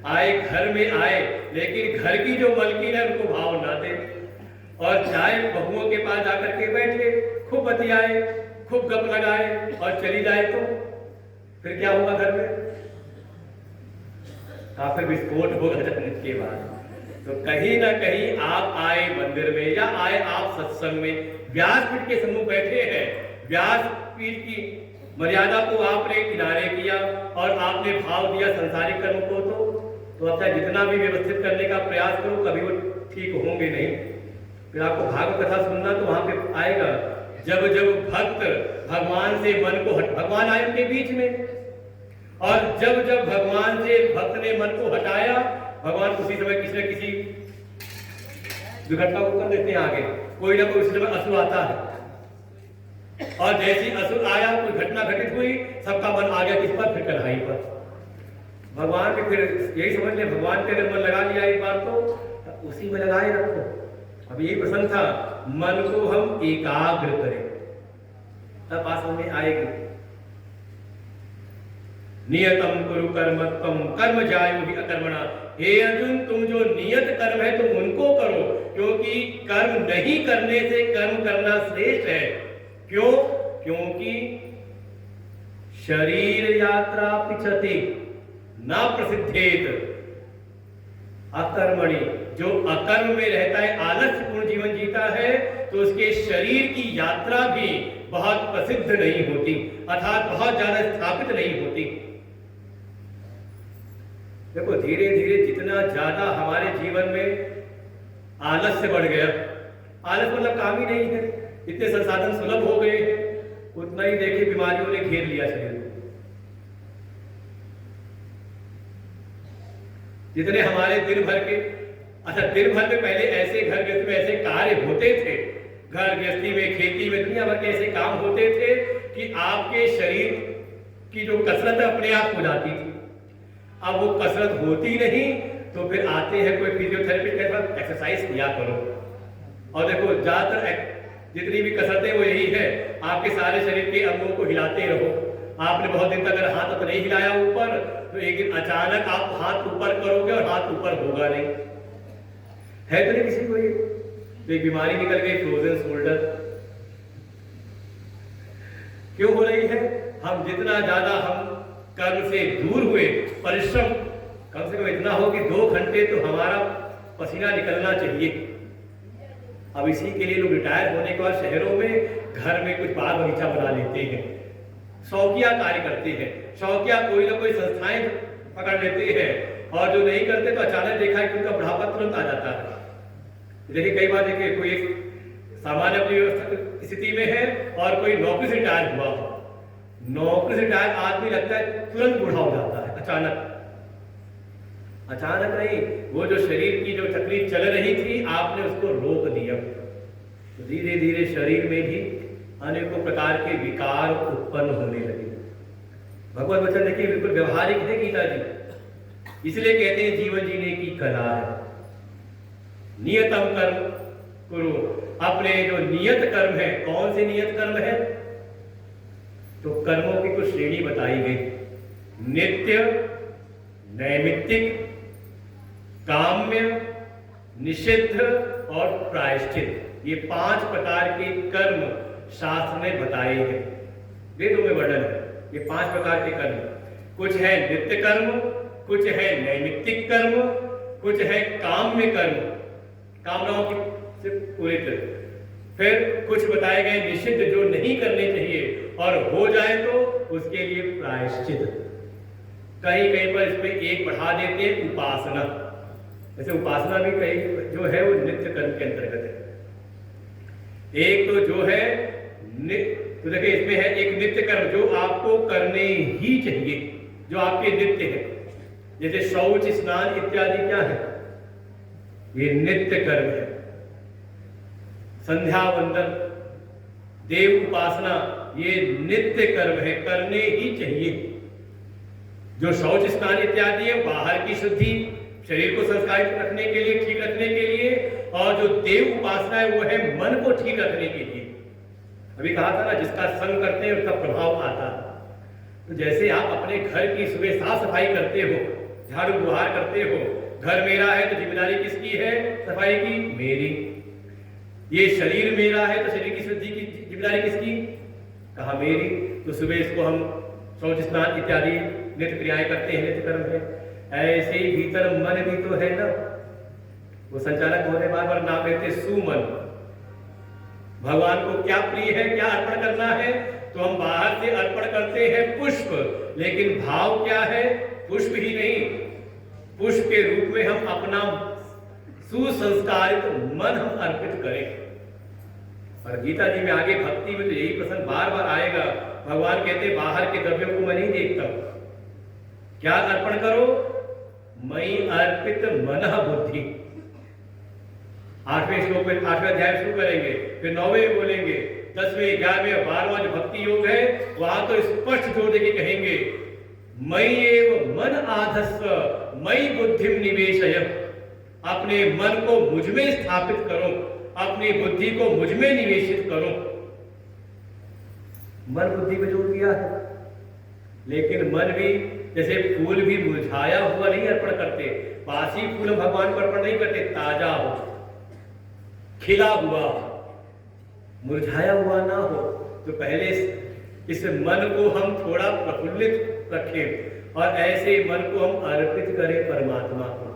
आए, घर में आए, लेकिन घर की जो मलकिन है उनको भाव ना दे और चाहे बहुओं के पास जाकर के बैठे, खूब बतियाए, खूब गप लगाए और चली जाए तो फिर क्या होगा? घर में काफी विस्फोट होगा जाने के बाद। तो कहीं ना कहीं आप आए मंदिर में या आए आप सत्संग में, व्यासपीठ के सम्मुख बैठे हैं, व्यासपीठ की मर्यादा को आपने किनारे किया और आपने भाव दिया संसारिक कर्म को, तो आप चाहे जितना भी व्यवस्थित करने का प्रयास करो, कभी वो ठीक होंगे नहीं। फिर आपको भागवत कथा सुनना तो वहां पे आएगा, जब जब भक्त भगवान से मन को भगवान आए उनके बीच में, और जब जब भगवान से भक्त ने मन को हटाया, भगवान उसी समय किसी न किसी दुर्घटना को कर देते हैं आगे। कोई ना कोई उसी समय असुर आता है और जैसी असुर आया, कोई घटना घटित हुई, सबका मन आ गया किस पर? फिर कन्हई पर। भगवान के फिर यही समझ ले, भगवान पे अगर मन लगा लिया एक बार तो उसी में लगाए रखो। अब यही प्रसंग था, मन को हम एकाग्र करें, तब बात समझ में आएगी। नियतम कुरु कर्मत्वम कर्म जायो हि अकर्मणा। हे अर्जुन, तुम जो नियत कर्म है तुम उनको करो, क्योंकि कर्म नहीं करने से कर्म करना श्रेष्ठ है। क्यों? क्योंकि शरीर यात्रा पिछति ना प्रसिद्धेत अकर्मणि। जो अकर्म में रहता है, आलस्यपूर्ण जीवन जीता है, तो उसके शरीर की यात्रा भी बहुत प्रसिद्ध नहीं होती, अर्थात बहुत ज्यादा स्थापित नहीं होती। देखो धीरे धीरे जितना ज्यादा हमारे जीवन में आलस्य बढ़ गया, आलस मतलब काम ही नहीं है, इतने संसाधन सुलभ हो गए हैं, उतना ही देखिए बीमारियों ने घेर लिया शरीर को। जितने हमारे दिन भर के, अच्छा दिन भर में पहले ऐसे घर गृहस्थी में ऐसे कार्य होते थे, घर गृहस्थी में, खेती में, दुनिया भर के ऐसे काम होते थे कि आपके शरीर की जो कसरत है अपने आप हो जाती थी। अब वो कसरत होती नहीं, तो फिर आते हैं कोई फिजियोथेरेपिस्ट के पास, एक्सरसाइज किया करो। और देखो ज्यादातर जितनी भी कसरतें वो यही है, आपके सारे शरीर के अंगों को हिलाते रहो। आपने बहुत दिन तक अगर हाथ तो नहीं हिलाया ऊपर, तो एक दिन अचानक आप हाथ ऊपर करोगे और हाथ ऊपर होगा नहीं, है तो नहीं किसी को ये? तो एक बीमारी निकल गई, फ्रोजन शोल्डर। क्यों हो रही है? हम जितना ज्यादा हम कर्म से दूर हुए, परिश्रम कम से कम इतना हो कि 2 घंटे तो हमारा पसीना निकलना चाहिए। अब इसी के लिए लोग रिटायर होने के बाद शहरों में घर में कुछ बाग बगीचा बना लेते हैं, शौकिया कार्य करते हैं, शौकिया कोई ना कोई संस्थाएं पकड़ लेते हैं, और जो नहीं करते तो अचानक देखा कि उनका बुढ़ापा तुरंत आ जाता है। देखिए कई बार देखिए कोई एक सामान्य अपनी व्यवस्था स्थिति में है और कोई नौकरी से रिटायर हुआ हो। नौकरी से रिटायर आदमी लगता है तुरंत बूढ़ा हो जाता है, अचानक नहीं। वो जो शरीर की जो तकलीफ चल रही थी, आपने उसको रोक दिया। तो धीरे धीरे शरीर में भी अनेकों प्रकार के विकार उत्पन्न होने लगे। भगवत वचन देखिए बिल्कुल व्यवहारिक है गीता जी, इसलिए कहते हैं जीवन जीने की कला है। नियतम कर्म करो, अपने जो नियत कर्म है, कौन से नियत कर्म है? तो कर्मों की कुछ श्रेणी बताई गई, नित्य, नैमित्तिक, काम्य, निषिद्ध और प्रायश्चित। ये 5 प्रकार के कर्म शास्त्र में बताए हैं, वेदों में वर्णन है। ये 5 प्रकार के कर्म, कुछ है नित्य कर्म, कुछ है नैमित्तिक कर्म, कुछ है काम्य कर्म, कामनाओं की से पूरित, फिर कुछ बताए गए निषिद्ध जो नहीं करने चाहिए और हो जाए तो उसके लिए प्रायश्चित। कहीं कहीं पर इसमें एक बढ़ा देते हैं उपासना, जैसे उपासना भी कहीं जो है वो नित्य कर्म के अंतर्गत है। एक तो जो है तो देखिए इसमें है एक नित्य कर्म जो आपको करने ही चाहिए, जो आपके नित्य है, जैसे शौच, स्नान इत्यादि क्या है, ये नित्य कर्म है। संध्या वंदन, देव उपासना, ये नित्य कर्म है, करने ही चाहिए। जो शौच, स्नान इत्यादि है बाहर की शुद्धि, शरीर को संस्कारित रखने के लिए, ठीक रखने के लिए, और जो देव उपासना है वो है मन को ठीक रखने के लिए। अभी कहा था ना, जिसका संग करते हैं उसका प्रभाव आता है। तो जैसे आप अपने घर की सुबह साफ सफाई करते हो, झाड़ू बुहार करते हो, घर मेरा है तो जिम्मेदारी किसकी है? सफाई की, मेरी। ये शरीर मेरा है तो शरीर की शुद्धि की जिम्मेदारी किसकी? कहा मेरी। तो सुबह इसको हम शौच, स्नान इत्यादि नित्य क्रियाएं करते हैं, नित्य कर्म है। ऐसे ही भीतर मन भी तो है ना, वो संचालक महोदय बार बार नाम लेते सुमन। भगवान को क्या प्रिय है, क्या अर्पण करना है? तो हम बाहर से अर्पण करते हैं पुष्प, लेकिन भाव क्या है? पुष्प ही नहीं, पुष्प के रूप में हम अपना सुसंस्कारित मन हम अर्पित करें। और गीता जी में आगे भक्ति में तो यही प्रसंग बार बार आएगा। भगवान कहते बाहर के द्रव्यों को मैं नहीं देखता, क्या अर्पण करो? मई अर्पित मनः बुद्धि। 8वें श्लोक में 8वें अध्याय शुरू करेंगे, फिर 9वें बोलेंगे, 10वें, 11वें, 12वां जो भक्ति योग है वहां तो स्पष्ट जोड़ देके कहेंगे मई एव मन आधस्व मई बुद्धिम निवेशय। अपने मन को मुझ में स्थापित करो, अपनी बुद्धि को मुझ में निवेशित करो। मन बुद्धि में जोड़ दिया है, लेकिन मन भी जैसे फूल भी मुरझाया हुआ नहीं अर्पण करते, बासी फूल भगवान को अर्पण नहीं करते, ताजा हो, खिला हुआ, मुरझाया हुआ ना हो। तो पहले इस मन को हम थोड़ा प्रफुल्लित रखें और ऐसे मन को हम अर्पित करें परमात्मा को,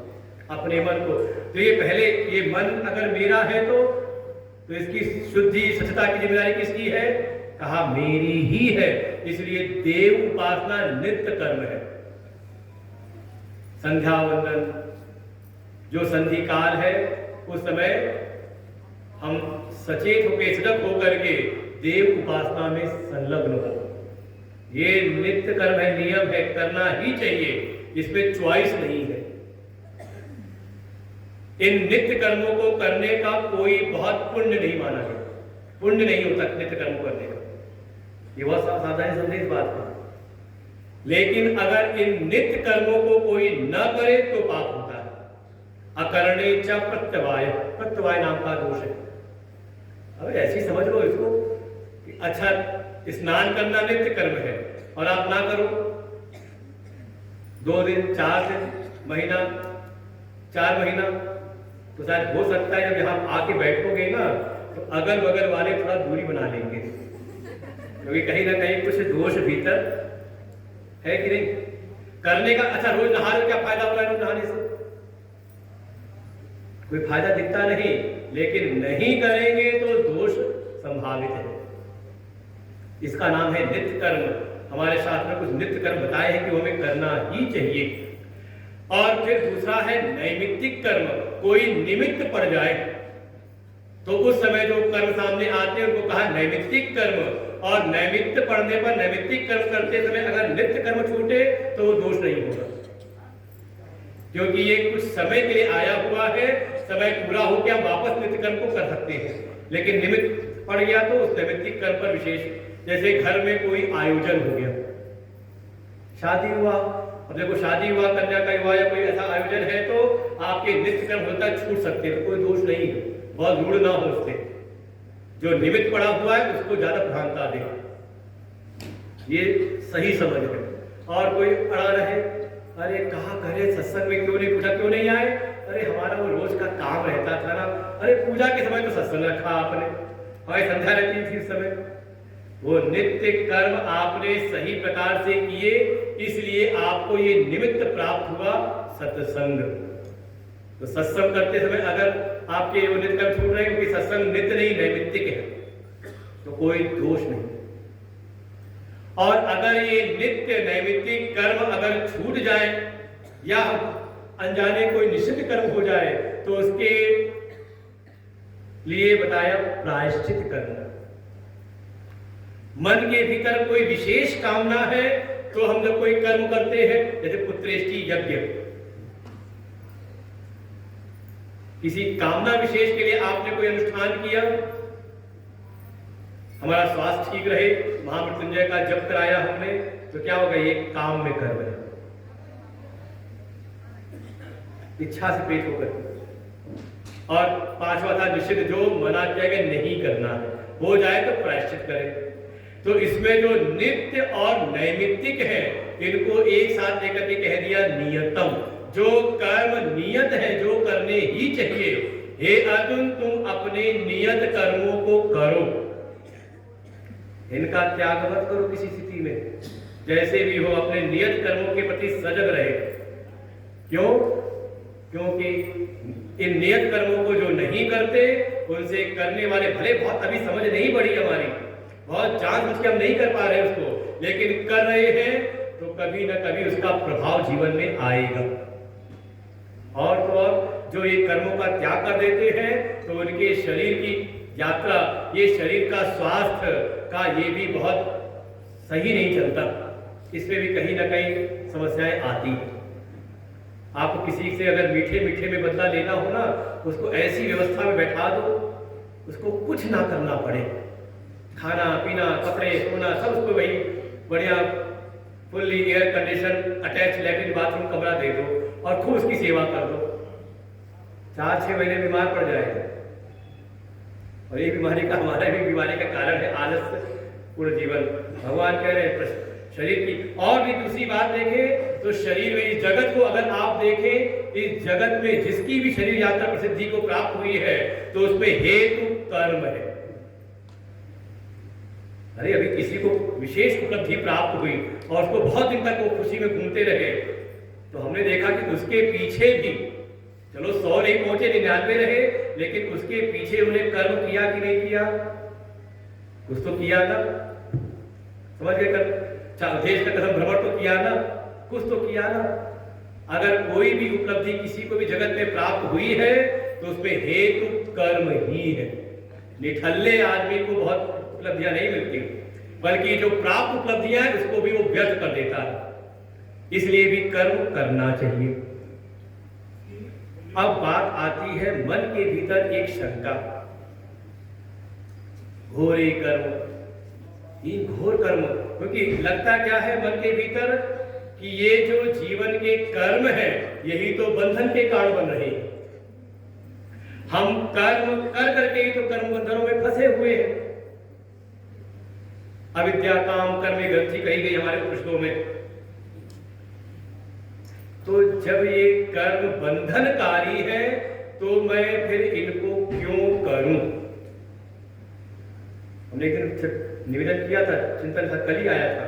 अपने मन को। तो ये पहले ये मन अगर मेरा है तो इसकी शुद्धि, स्वच्छता की जिम्मेदारी किसकी है? कहा मेरी ही है। इसलिए देव उपासना नित्य कर्म है। संध्या वंदन, जो संधि काल है उस समय हम सचेत होकर, सजग होकर के देव उपासना में संलग्न हो। ये नित्य कर्म है, नियम है, करना ही चाहिए, इसमें चॉइस नहीं है। इन नित्य कर्मों को करने का कोई बहुत पुण्य नहीं माना गया, पुण्य नहीं होता नित्य कर्म करने का, ये बहुत सावधानी समझे इस बात को। लेकिन अगर इन नित्य कर्मों को कोई न करे तो पाप होता है। अकरणे च प्रत्यवाय, प्रत्यवाय नाम का दोष है। अब ऐसी समझ लो इसको कि अच्छा स्नान करना नित्य कर्म है और आप ना करो, 2 दिन, 4 दिन, महीना, 4 महीना, तो शायद हो सकता है जब यहाँ आके बैठोगे ना तो अगल बगल वाले थोड़ा दूरी बना लेंगे, क्योंकि कहीं ना कहीं कुछ दोष भीतर है कि नहीं करने का। अच्छा रोज नहा रहे, क्या फायदा हो रहा है रोज नहाने से? कोई फायदा दिखता नहीं, लेकिन नहीं करेंगे तो दोष संभावित है। इसका नाम है नित्य कर्म। हमारे शास्त्र में कुछ नित्य कर्म बताए हैं कि वो हमें करना ही चाहिए। और फिर दूसरा है नैमित्तिक कर्म, कोई निमित्त पड़ जाए। तो उस समय जो कर्म सामने आते हैं उनको कहा नैमित्तिक कर्म। और नैमित्त पढ़ने पर नैमित्तिक कर्म करते समय अगर नित्य कर्म छूटे तो वो दोष नहीं होगा, क्योंकि ये कुछ समय के लिए आया हुआ है, समय पूरा हो गया वापस नित्य कर्म को कर सकते हैं। लेकिन निमित्त पड़ गया तो उस नैमित्तिक कर्म पर विशेष, जैसे घर में कोई आयोजन हो गया, शादी हुआ, अब देखो शादी हुआ, कन्या का विवाह या कोई ऐसा आयोजन है तो आपके नित्य कर्म होता छूट सकते हैं, तो कोई दोष नहीं है, बहुत रूढ़ ना हो उससे। जो निमित्त पड़ा हुआ है उसको ज्यादा प्रधानता दे, ये सही समझ है। और कोई अड़ा रहे, अरे कहा करे सत्संग में क्यों नहीं पूछा, क्यों नहीं आए, अरे हमारा वो रोज का काम रहता था ना, अरे पूजा के समय तो सत्संग रखा आपने, हमारी संध्या रहती थी उस समय। वो नित्य कर्म आपने सही प्रकार से किए, इसलिए आपको ये निमित्त प्राप्त हुआ सत्संग। तो सत्संग करते समय अगर आपके वो नित्य कर्म छूट रहे हैं, क्योंकि सत्संग नित्य नहीं नैमित्तिक है, तो कोई दोष नहीं। और अगर ये नित्य नैमित्तिक कर्म अगर छूट जाए या अनजाने कोई निषिद्ध कर्म हो जाए तो उसके लिए बताया प्रायश्चित करना। मन के भीतर कोई विशेष कामना है तो हम जब कोई कर्म करते हैं, जैसे पुत्रेष्टि यज्ञ, किसी कामना विशेष के लिए आपने कोई अनुष्ठान किया, हमारा स्वास्थ्य ठीक रहे, महामृत्युंजय का जप कराया हमने, तो क्या होगा, ये काम में कर रहे, इच्छा से प्रेरित होकर। और पांचवा था निषिद्ध, जो मना किया गया नहीं करना है, हो जाए तो प्रायश्चित करें। तो इसमें जो नित्य और नैमित्तिक है, इनको एक साथ लेकर के कह दिया नियतम, जो कर्म नियत है, जो करने ही चाहिए। हे अर्जुन, तुम अपने नियत कर्मों को करो, इनका त्याग मत करो किसी स्थिति में, जैसे भी हो अपने नियत कर्मों के प्रति सजग रहे। क्यों? क्योंकि इन नियत कर्मों को जो नहीं करते, उनसे करने वाले, भले बहुत अभी समझ नहीं पड़ी हमारी, बहुत जानबूझ के हम नहीं कर पा रहे उसको, लेकिन कर रहे हैं तो कभी ना कभी उसका प्रभाव जीवन में आएगा। और तो और जो ये कर्मों का त्याग कर देते हैं तो उनके शरीर की यात्रा, ये शरीर का स्वास्थ्य का ये भी बहुत सही नहीं चलता, इसमें भी कहीं ना कहीं समस्याएं आती हैं। आपको किसी से अगर मीठे मीठे में बदला लेना हो ना, उसको ऐसी व्यवस्था में बैठा दो उसको कुछ ना करना पड़े, खाना पीना कपड़े सोना सब उसको वही बढ़िया fully air condition attach latrine bathroom कमरा दे दो और खूब उसकी सेवा कर दो, 4-6 महीने बीमार पड़ जाएगा। और ये बीमारी का, हमारा भी बीमारी का कारण है आलस्य पूर्ण जीवन। भगवान कह रहे हैं शरीर की। और भी दूसरी बात देखें तो शरीर में, इस जगत को अगर आप देखें, इस जगत में जिसकी भी शरीर यात्रा प्रसिद्धि को प्राप्त हुई है तो उसमें हेतु कर्म है। अरे अभी किसी को विशेष उपलब्धि प्राप्त हुई और उसको बहुत दिन तक वो खुशी में घूमते रहे, तो हमने देखा कि उसके पीछे भी, चलो 100 नहीं पहुंचे, 99 रहे, लेकिन उसके पीछे उन्हें कर्म किया कि नहीं किया, कुछ तो किया ना, समझ गए, कर देश का कसम भ्रमण तो किया ना, कुछ तो किया ना। अगर कोई भी उपलब्धि किसी को भी जगत में प्राप्त हुई है तो उसमें हेतु कर्म ही है। निठल्ले आदमी को बहुत उपलब्धियां नहीं मिलती, बल्कि जो प्राप्त उपलब्धियां हैं उसको भी वो व्यर्थ कर देता है, इसलिए भी कर्म करना चाहिए। अब बात आती है मन के भीतर एक शंका, घोरे कर्म, ये घोर कर्म, क्योंकि लगता क्या है मन के भीतर कि ये जो जीवन के कर्म है यही तो बंधन के कारण बन रहे हैं। हम कर्म कर करके ही तो कर्म बंधनों में फंसे हुए हैं। अविद्या काम कर्म ग्रंथि कही गई हमारे उपनिषदों में। तो जब ये कर्म बंधनकारी है तो मैं फिर इनको क्यों करूं? हमने एक दिन निवेदन किया था, चिंतन था, कल ही आया था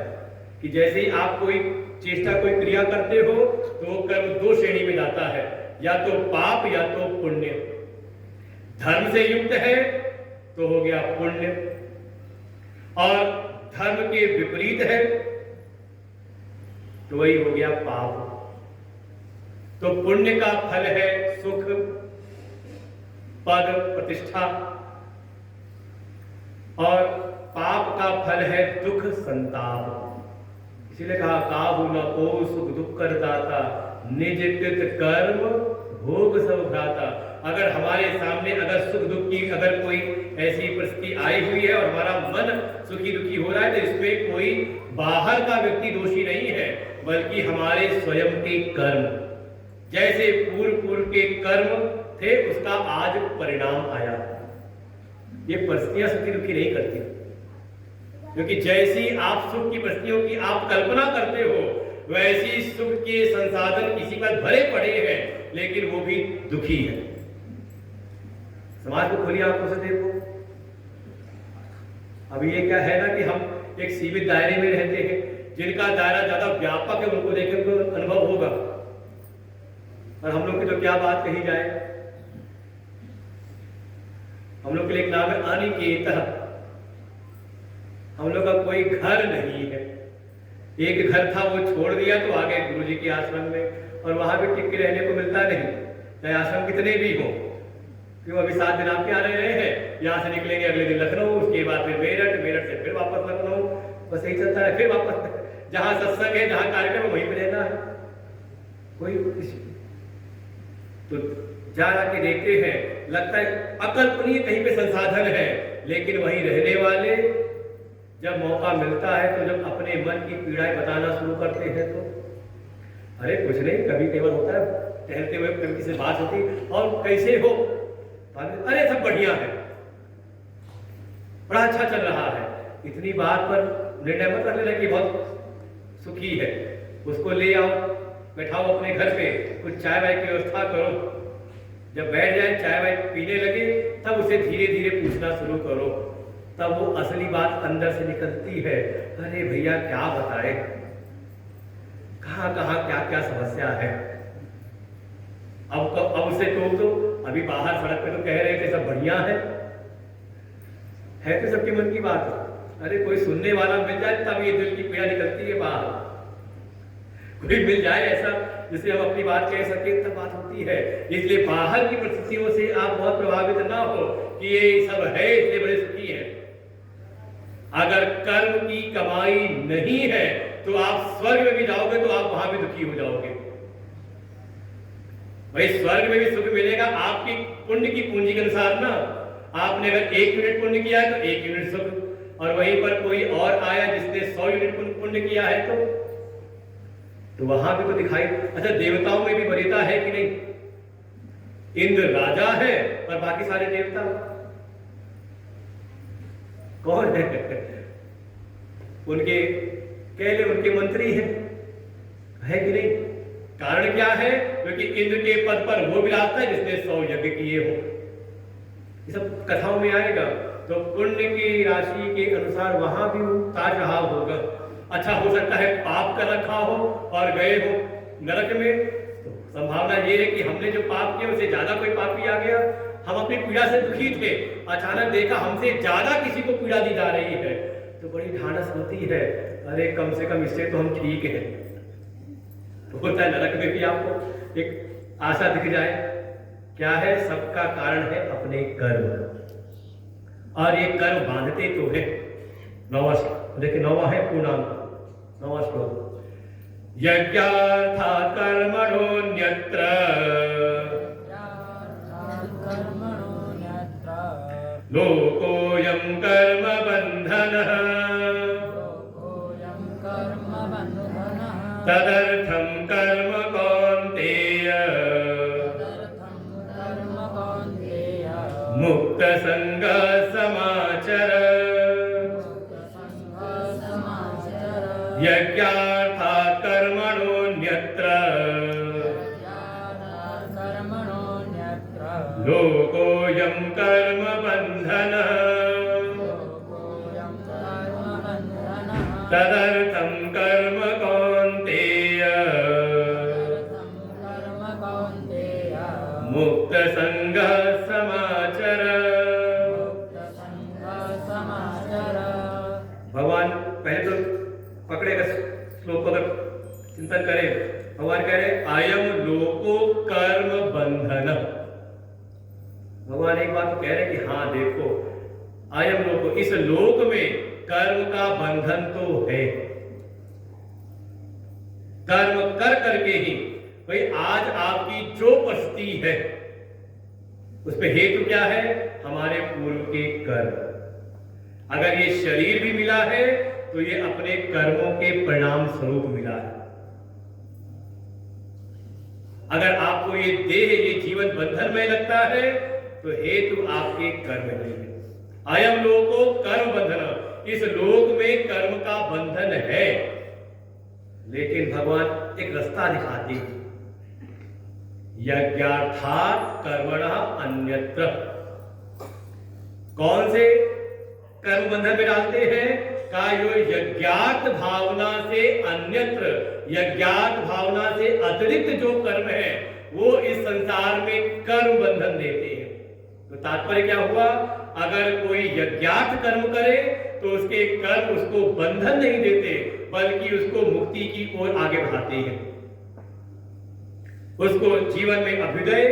कि जैसे ही आप कोई चेष्टा, कोई क्रिया करते हो तो वो कर्म 2 श्रेणी में जाता है, या तो पाप या तो पुण्य। धर्म से युक्त है तो हो गया पुण्य, और धर्म के विपरीत है तो वही हो गया पाप। तो पुण्य का फल है सुख, पद, प्रतिष्ठा, और पाप का फल है दुख संताप। इसीलिए कहा काहू न को सुख दुख कर दाता, निज कृत कर्म भोग सब भ्राता। अगर हमारे सामने अगर सुख दुख की अगर कोई ऐसी परिस्थिति आई हुई है और हमारा मन सुखी दुखी हो रहा है, तो इसमें कोई बाहर का व्यक्ति दोषी नहीं है, बल्कि हमारे स्वयं के कर्म, जैसे पूर्व के कर्म थे उसका आज परिणाम आया। ये परिस्थितियां सुखी दुखी नहीं करती, क्योंकि जैसी आप सुख की परिस्थितियों की आप कल्पना करते हो, वैसी सुख के संसाधन किसी पर भरे पड़े हैं, लेकिन वो भी दुखी है। समाज को खोलिए आंखों से देखो। अब ये क्या है ना कि हम एक सीमित दायरे में रहते हैं, जिनका दायरा ज्यादा व्यापक है उनको देखें तो अनुभव होगा, और हम लोग की तो क्या बात कही जाए। हम लोग के लिए एक नाम है अनिकेत। हम लोग का कोई घर नहीं है, एक घर था वो छोड़ दिया तो आ गए गुरुजी के आश्रम में, और वहां भी टिक के रहने को मिलता नहीं, चाहे आश्रम कितने भी हो। क्यों अभी 7 दिन आप क्या रहे हैं, यहाँ से निकलेंगे अगले दिन लखनऊ, उसके बाद फिर मेरठ, मेरठ से फिर वापस लखनऊ, बस यही चलता है। फिर वापस जहाँ सत्संग है, जहाँ कार्यक्रम है, वहीं पे रहना है। कोई तो जा के देखते हैं, लगता है अकल्पनीय कहीं पे संसाधन है, लेकिन वहीं रहने वाले जब मौका मिलता है तो जब अपने मन की पीड़ाएं बताना शुरू करते हैं तो अरे कुछ नहीं, कभी कई बार होता है टहलते हुए कभी किसी बात होती और कैसे हो, अरे सब बढ़िया है, बड़ा अच्छा चल रहा है। इतनी बात पर निर्णय मत कर लेना कि बहुत सुखी है, उसको ले आओ, बैठाओ अपने घर पे, कुछ चाय वाय की व्यवस्था करो। जब बैठ जाए चाय वाय पीने लगे, तब उसे धीरे धीरे पूछना शुरू करो, तब वो असली बात अंदर से निकलती है। अरे भैया क्या बताए, कहाँ कहाँ क्या क्या समस्या है। अब उसे टोक दो, अभी बाहर सड़क पे तो कह रहे थे सब बढ़िया है तो सबके मन की बात। अरे कोई सुनने वाला मिल जाए तब ये दिल की पीड़ा निकलती है बाहर, कोई मिल जाए ऐसा जिसे हम अपनी बात कह सके तब बात होती है। इसलिए बाहर की परिस्थितियों से आप बहुत प्रभावित ना हो कि ये सब है इसलिए बड़े सुखी है। अगर कर्म की कमाई नहीं है तो आप स्वर्ग में भी जाओगे तो आप वहां भी दुखी हो जाओगे। भाई स्वर्ग में भी सुख मिलेगा आपकी पुण्य की पूंजी के अनुसार ना। आपने अगर 1 यूनिट पुण्य किया है तो 1 यूनिट सुख, और वहीं पर कोई और आया जिसने 100 यूनिट पुण्य किया है तो वहां भी तो दिखाई। अच्छा देवताओं में भी वरीयता है कि नहीं? इंद्र राजा है और बाकी सारे देवता कौन है? उनके कह ले उनके मंत्री है कि नहीं? कारण क्या है? क्योंकि इंद्र के पद पर वो विराजता है जिसने 100 यज्ञ किए हो। ये सब कथाओं में आएगा। तो पुण्य की राशि के अनुसार वहां भी उतार चढ़ाव होगा। अच्छा हो सकता है पाप कर रखा हो और गए हो नरक में, तो संभावना ये है कि हमने जो पाप किया उससे ज्यादा कोई पापी आ गया, हम अपनी पीड़ा से दुखी थे, अचानक देखा हमसे ज्यादा किसी को पीड़ा दी जा रही है, तो बड़ी ढांढस होती है, अरे कम से कम इससे तो हम ठीक है। तो होता है नरक में भी आपको एक आशा दिख जाए। क्या है? सबका कारण है अपने कर्म, और ये कर्म बांधते तो है। नौवा देखिए, नौवा है पूर्णांग, नौवा श्लोक। यज्ञार्थात् कर्मणोऽन्यत्र लोकोऽयं कर्म बन्धनः तदर्थं कर्म कौन्तेय मुक्त संगः समाचर। यज्ञार्थात् कर्मणोऽन्यत्र लोकोऽयं कर्म बन्धनः तदर्थं कर्म कौन्तेय मुक्त संगः समाचर। भगवान पहले तो पकड़ेगा श्लोक अगर चिंतन करें, भगवान कह रहे अयम लोको कर्म बंधन। भगवान एक बात तो कह रहे कि हाँ देखो, अयम लोको इस लोक में कर्म का बंधन तो है। कर्म कर करके ही भाई आज आपकी जो परिस्थिति है उस पे हेतु क्या है? हमारे पूर्व के कर्म। अगर ये शरीर भी मिला है तो ये अपने कर्मों के परिणाम स्वरूप मिला है। अगर आपको ये देह, ये जीवन बंधन में लगता है तो हेतु आपके कर्म नहीं है। अयम लोको कर्म बंधन, इस लोक में कर्म का बंधन है, लेकिन भगवान एक रास्ता दिखाते हैं। यज्ञार्थात् कर्मणः अन्यत्र। कौन से कर्म बंधन में डालते हैं? का यो यज्ञात भावना से अन्यत्र, यज्ञात भावना से अतिरिक्त जो कर्म है वो इस संसार में कर्म बंधन देते हैं। तो तात्पर्य क्या हुआ? अगर कोई यज्ञात कर्म करे तो उसके कर्म उसको बंधन नहीं देते, बल्कि उसको मुक्ति की ओर आगे बढ़ाते हैं। उसको जीवन में अभ्युदय,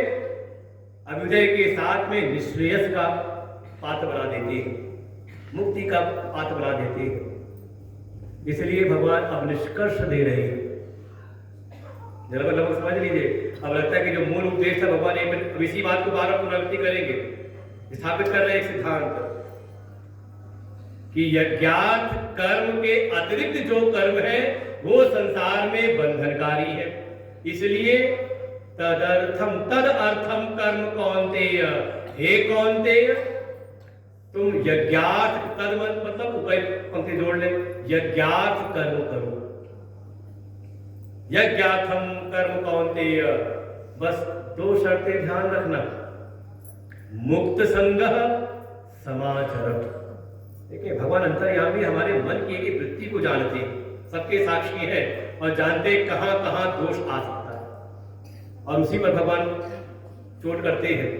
अभ्युदय के साथ में निश्रेयस का पात्र बना देते हैं, मुक्ति का पात्र बना देते हैं। इसलिए भगवान अब निष्कर्ष दे रहे हैं। जरा लगभग समझ लीजिए। अब लगता है कि जो मूल उपदेश था भगवान अब इसी बात को बार-बार पुनरावृत्ति करेंगे, स्थापित कर रहे हैं एक सिद्धांत कि यज्ञात कर्म के अतिरिक्त जो कर्म है वो संसार में बंधनकारी है। इसलिए तदर्थम तद अर्थम कर्म कौन्तेय, हे कौन्तेय तुम यज्ञात कर्म, मतलब पंक्ति जोड़ ले, यज्ञात कर्म करो। यज्ञाथम कर्म कौन्तेय, बस दो शर्तें ध्यान रखना। मुक्त संगः समाचरत। देखिए भगवान अंतर्यामी हमारे मन की एक वृत्ति को जानते हैं, सबके साक्षी है और जानते कहां कहां दोष आ सकता है, और उसी पर भगवान चोट करते हैं।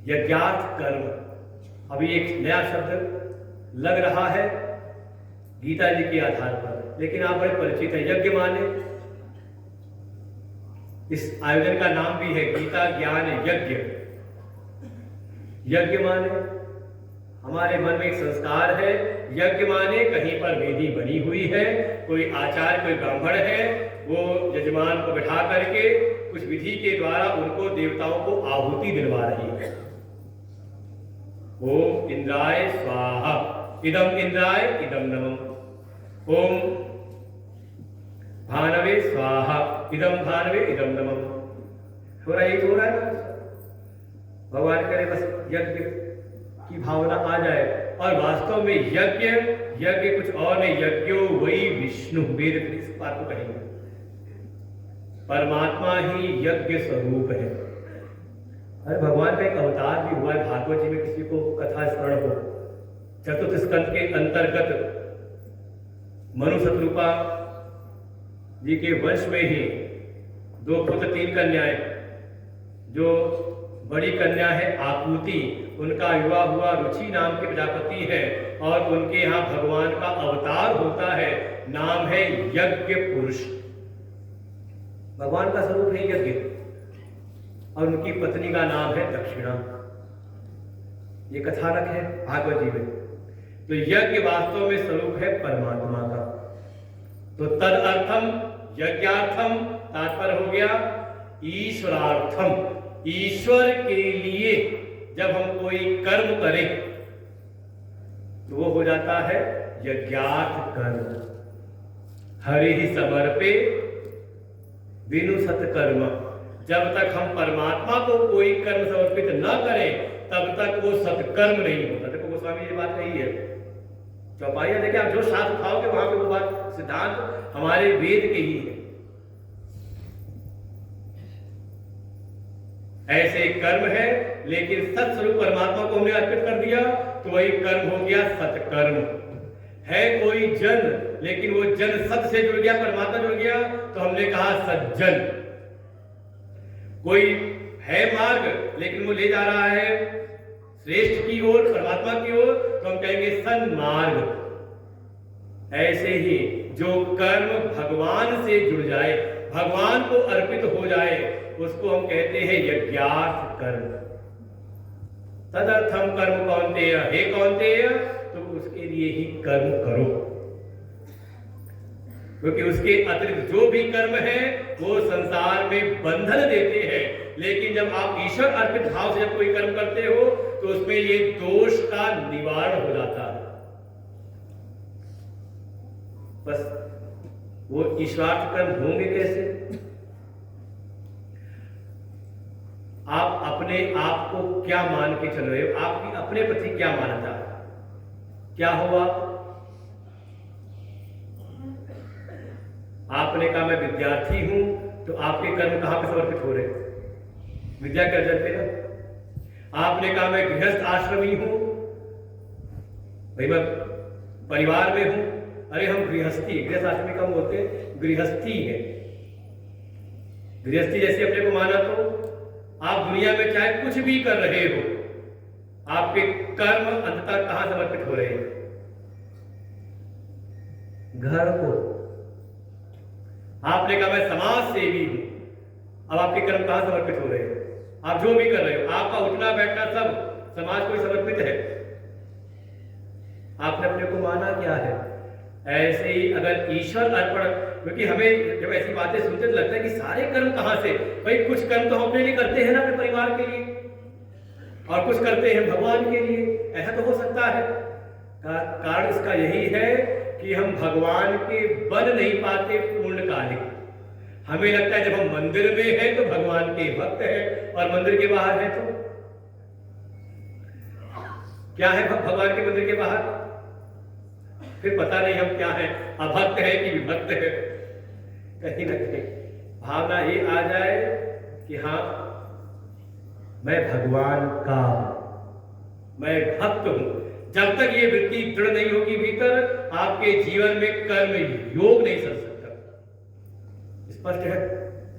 यज्ञात कर्म, अभी एक नया शब्द लग रहा है गीता जी के आधार पर, लेकिन आप बड़े परिचित हैं। यज्ञ माने, इस आयोजन का नाम भी है गीता ज्ञान यज्ञ। यज्ञ माने हमारे मन में एक संस्कार है। यज्ञ माने कहीं पर वेदी बनी हुई है, कोई आचार्य, कोई ब्राह्मण है, वो यजमान को बैठा करके कुछ विधि के द्वारा उनको देवताओं को आहुति दिलवा रही है। ओम इंद्राय स्वाहा, इदम इंद्राय इदम नमः। ओम भानवे स्वाहा, इदम भानवे इदम नमः। थोड़ा यही हो रहा है ना। भगवान करे बस यज्ञ की भावना आ जाए, और वास्तव में यज्ञ कुछ और नहीं, यज्ञो वही विष्णु, वेद इस बात को कहेंगे। परमात्मा ही यज्ञ स्वरूप है। अरे भगवान का एक अवतार भी हुआ है भागवत जी में, किसी को कथा स्मरण हो, चतुर्थ स्कंद के अंतर्गत मनु शतरूपा जी के वंश में ही 2 पुत्र 3 कन्याएं, जो बड़ी कन्या है आकुति, उनका विवाह हुआ रुचि नाम के प्रजापति है, और उनके यहाँ भगवान का अवतार होता है, नाम है यज्ञ पुरुष। भगवान का स्वरूप है यज्ञ, और उनकी पत्नी का नाम है दक्षिणा। ये कथानक है भागवत जी में। तो यज्ञ वास्तव में स्वरूप है परमात्मा का। तो तद अर्थम यज्ञार्थम, तात्पर्य हो गया ईश्वरार्थम, ईश्वर के लिए जब हम कोई कर्म करें तो वो हो जाता है यज्ञार्थ कर्म। हरि ही समर्पे बिनु सत्कर्म। जब तक हम परमात्मा को कोई कर्म समर्पित न करें तब तक वो सत्कर्म नहीं होता। देखो गोस्वामी ये बात कही है चौपाइया, देखिए आप जो शास्त्र उठाओगे वहां पे वो बात, सिद्धांत हमारे वेद के ही है। ऐसे कर्म है, लेकिन सत्स्वरूप परमात्मा को हमने अर्पित कर दिया तो वही कर्म हो गया सत्कर्म। है कोई जन, लेकिन वो जन सत से जुड़ गया, परमात्मा जुड़ गया, तो हमने कहा सज्जन। कोई है मार्ग, लेकिन वो ले जा रहा है श्रेष्ठ की ओर, परमात्मा की ओर, तो हम कहेंगे सन्मार्ग। ऐसे ही जो कर्म भगवान से जुड़ जाए, भगवान को अर्पित हो जाए, उसको हम कहते हैं यज्ञार्थ कर्म। तदर्थम कर्म कौन्तेय, हे कौन्तेय तो उसके लिए ही कर्म करो, क्योंकि उसके अतिरिक्त जो भी कर्म है वो संसार में बंधन देते हैं। लेकिन जब आप ईश्वर अर्पित भाव से जब कोई कर्म करते हो तो उसमें ये दोष का निवारण हो जाता है। बस वो ईश्वरार्थ कर्म होंगे कैसे? आप अपने आप को क्या मान के चल रहे हो, आपकी अपने प्रति क्या मान्यता है, क्या हो आपने कहा मैं विद्यार्थी हूं तो आपके कर्म कहां पे समर्पित हो रहे हैं? विद्या के अर्जन पे ना। आपने कहा मैं गृहस्थ आश्रमी हूं, भाई मैं परिवार में हूं, अरे हम गृहस्थी, गृहस्थ आश्रमी कम बोलते हैं, गृहस्थी है। गृहस्थी जैसे अपने को माना तो आप दुनिया में चाहे कुछ भी कर रहे हो, आपके कर्म अंततः कहां समर्पित हो रहे हैं? घर को। आपने कहा मैं समाज सेवी हूं, अब आपके कर्म कहां समर्पित हो रहे हैं? आप जो भी कर रहे हो, आपका उठना बैठना सब समाज को समर्पित है। आपने अपने को माना क्या है? ऐसे ही अगर ईश्वर अर्पण, क्योंकि हमें जब ऐसी बातें सुनते तो लगता है कि सारे कर्म कहां से, भाई कुछ कर्म तो हम अपने लिए करते हैं ना, अपने परिवार के लिए, और कुछ करते हैं भगवान के लिए, ऐसा तो हो सकता है। कारण इसका यही है कि हम भगवान के बन नहीं पाते पूर्णकालिक। हमें लगता है जब हम मंदिर में हैं तो भगवान के भक्त हैं, और मंदिर के बाहर हैं तो क्या है? भगवान के मंदिर के बाहर फिर पता नहीं हम क्या है, अभक्त है कि विभक्त है। कहीं ना कहीं भावना ये आ जाए कि हाँ मैं भगवान का, मैं भक्त हूं। जब तक ये वृत्ति दृढ़ नहीं होगी भीतर, आपके जीवन में कर्म योग नहीं चल सकता। स्पष्ट है।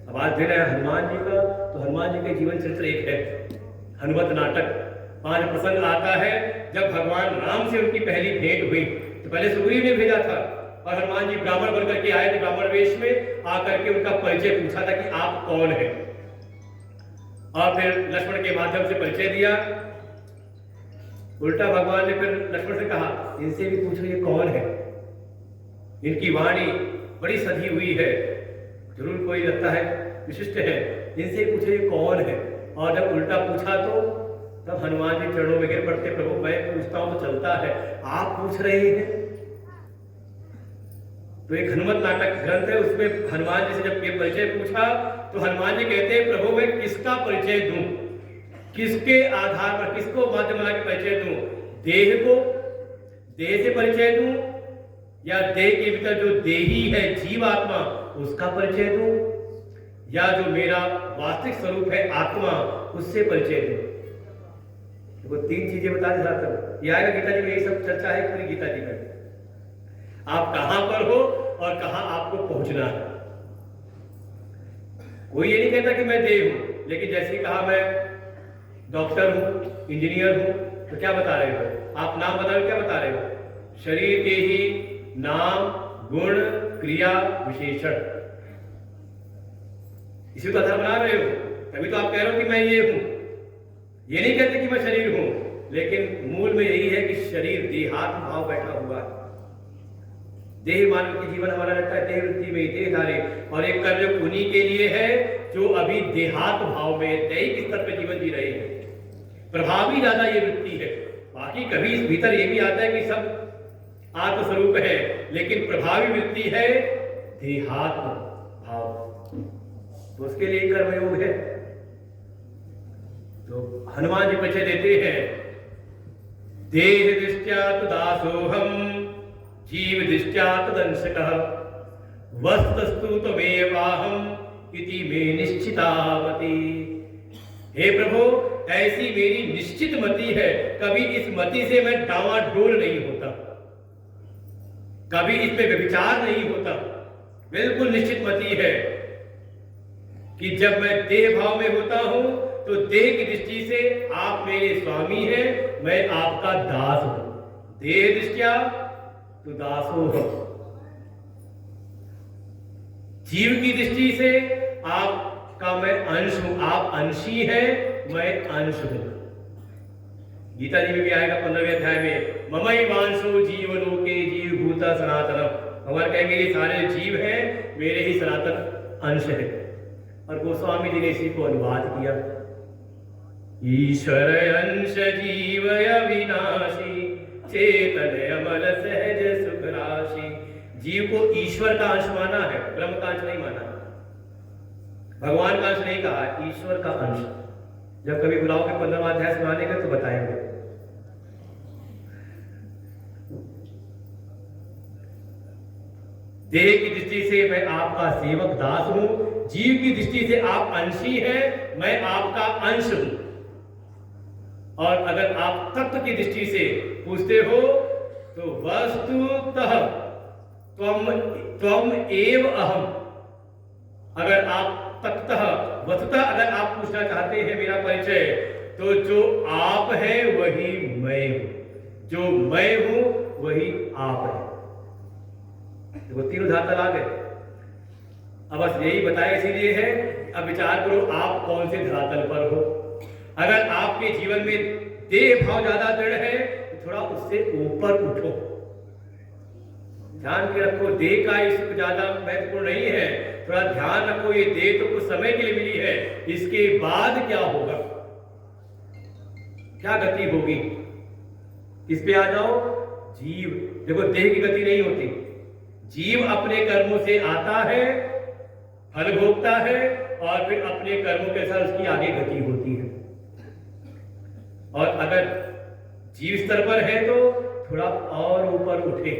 अब आज दिन है हनुमान जी का, तो हनुमान जी के जीवन चरित्र एक है, हनुमत नाटक। 5 प्रसंग आता है जब भगवान राम से उनकी पहली भेंट हुई, तो पहले सुग्रीव ने भेजा था, और हनुमान जी ब्राह्मण बनकर के आए थे, ब्राह्मण वेश में आकर के उनका परिचय पूछा था कि आप कौन हैं, और फिर लक्ष्मण के माध्यम से परिचय दिया। उल्टा भगवान ने फिर लक्ष्मण से कहा इनसे भी पूछो ये कौन है, इनकी वाणी बड़ी सधी हुई है, जरूर कोई लगता है विशिष्ट है, इनसे पूछो ये कौन है। और जब उल्टा पूछा तो तब हनुमान जी चरणों में गिर पड़ते, प्रभु मैं पूछता हूं तो चलता है, आप पूछ रहे हैं। तो एक हनुमत नाटक ग्रंथ है, उसमें हनुमान जी से जब ये परिचय पूछा तो हनुमान जी कहते हैं प्रभु मैं किसका परिचय दूं, किसके आधार पर, किसको माध्यम बना के परिचय दूं? देह को, देह से परिचय दूं, या देह के भीतर जो देही है जीवात्मा उसका परिचय दूं, या जो मेरा वास्तविक स्वरूप है आत्मा उससे परिचय दूं? वो 3 चीजें बता दी जाता। ये आएगा गीता जी में, यही सब चर्चा है पूरी गीता जी में। आप कहां पर हो और कहां आपको पहुंचना है। कोई ये नहीं कहता कि मैं देह हूं, लेकिन जैसे ही कहा मैं डॉक्टर हूं, इंजीनियर हूं, तो क्या बता रहे हो आप? नाम बता रहे हो, क्या बता रहे हो? शरीर के ही नाम, गुण, क्रिया, विशेषण, इसी का आधार बना रहे हो। तभी तो आप कह रहे हो कि मैं ये हूं। ये नहीं कहते कि मैं शरीर हूं, लेकिन मूल में यही है कि शरीर देहात्म भाव बैठा हुआ है। देह मानव के जीवन हमारा रहता है देह वृत्ति में, देहधारी, और एक कर्म उन्हीं के लिए है जो अभी देहात्म भाव में दैहिक स्तर पर जीवन जी रहे हैं। प्रभावी ज्यादा ये वृत्ति है। बाकी कभी इस भीतर ये भी आता है कि सब आत्मस्वरूप है, लेकिन प्रभावी वृत्ति है देहात्म भाव, तो उसके लिए कर्मयोग है। तो हनुमान जी परिचय देते हैं, देह दृष्ट्या तु दासोहम, जीव दृष्ट्या तदंशकः, वस्तुस्तु त्वमेवाहम् इति मे निश्चितामति। हे प्रभु ऐसी मेरी निश्चित मति है, कभी इस मति से मैं डावाडोल नहीं होता, कभी इसमें व्यभिचार नहीं होता। बिल्कुल निश्चित मति है कि जब मैं देह भाव में होता हूं तो देह की दृष्टि से आप मेरे स्वामी हैं, मैं आपका दास हूं। देह दृष्टिया तो दासो हो। जीव की दृष्टि से आपका मैं अंश हूं, आप अंशी हैं, मैं अंश हूं। गीता जी में भी आएगा 15वें अध्याय में, ममई वांशो जीव लोके जीव भूता सनातनम। भगवान कहेंगे ये सारे जीव हैं, मेरे ही सनातन अंश है। और गोस्वामी जी ने इसी को अनुवाद किया, ईश्वर अंश जीव अविनाशी चेतन अमल सहज सुख राशि। जीव को ईश्वर का अंश माना है, ब्रह्म का अंश नहीं माना, भगवान का अंश नहीं कहा, ईश्वर का अंश। जब कभी बुलाओगे 15वां अध्याय सुनाने का तो बताएंगे। देह की दृष्टि से मैं आपका सेवक दास हूं, जीव की दृष्टि से आप अंशी हैं, मैं आपका अंश हूं। और अगर आप तत्व की दृष्टि से पूछते हो तो वस्तुतः त्वम एव अहम। अगर आप तत्तः वस्तुतः अगर आप पूछना चाहते हैं मेरा परिचय, तो जो आप हैं वही मैं हूं, जो मैं हूं वही आप है। देखो तीनों धातल आ गए। अब बस यही बताया इसीलिए है, अब विचार करो आप कौन से धरातल पर हो। अगर आपके जीवन में देह भाव ज्यादा दृढ़ है तो थोड़ा उससे ऊपर उठो। ध्यान के रखो, देह का इश्क ज्यादा महत्वपूर्ण नहीं है, थोड़ा ध्यान रखो ये देह तो कुछ समय के लिए मिली है, इसके बाद क्या होगा, क्या गति होगी। किस पे आ जाओ, जीव। देखो देह की गति नहीं होती, जीव अपने कर्मों से आता है, फल भोगता है और फिर अपने कर्मों के साथ उसकी आगे गति होती है। और अगर जीव स्तर पर है तो थोड़ा और ऊपर उठे,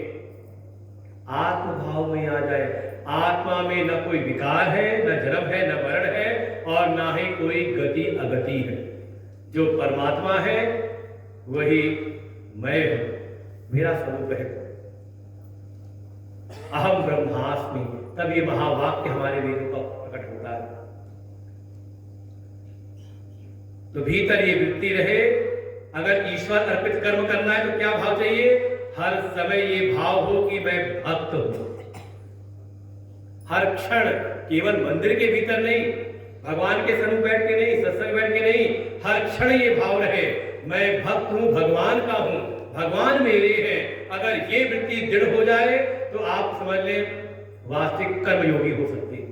आत्म भाव में आ जाए। आत्मा में न कोई विकार है, न जन्म है, न मरण है और ना ही कोई गति अगति है। जो परमात्मा है वही मैं हूं, मेरा स्वरूप है। अहम ब्रह्मास्मि, तब ये महावाक्य हमारे वेदों का प्रकट होता है। तो भीतर ये वृत्ति रहे। अगर ईश्वर अर्पित कर्म करना है तो क्या भाव चाहिए, हर समय ये भाव हो कि मैं भक्त हूं। हर क्षण, केवल मंदिर के भीतर नहीं, भगवान के सन्मुख बैठ के नहीं, सत्संग बैठ के नहीं, हर क्षण ये भाव रहे मैं भक्त हूं, भगवान का हूं, भगवान मेरे हैं। अगर ये वृत्ति दृढ़ हो जाए तो आप समझ लें वास्तविक कर्मयोगी हो सकते हैं।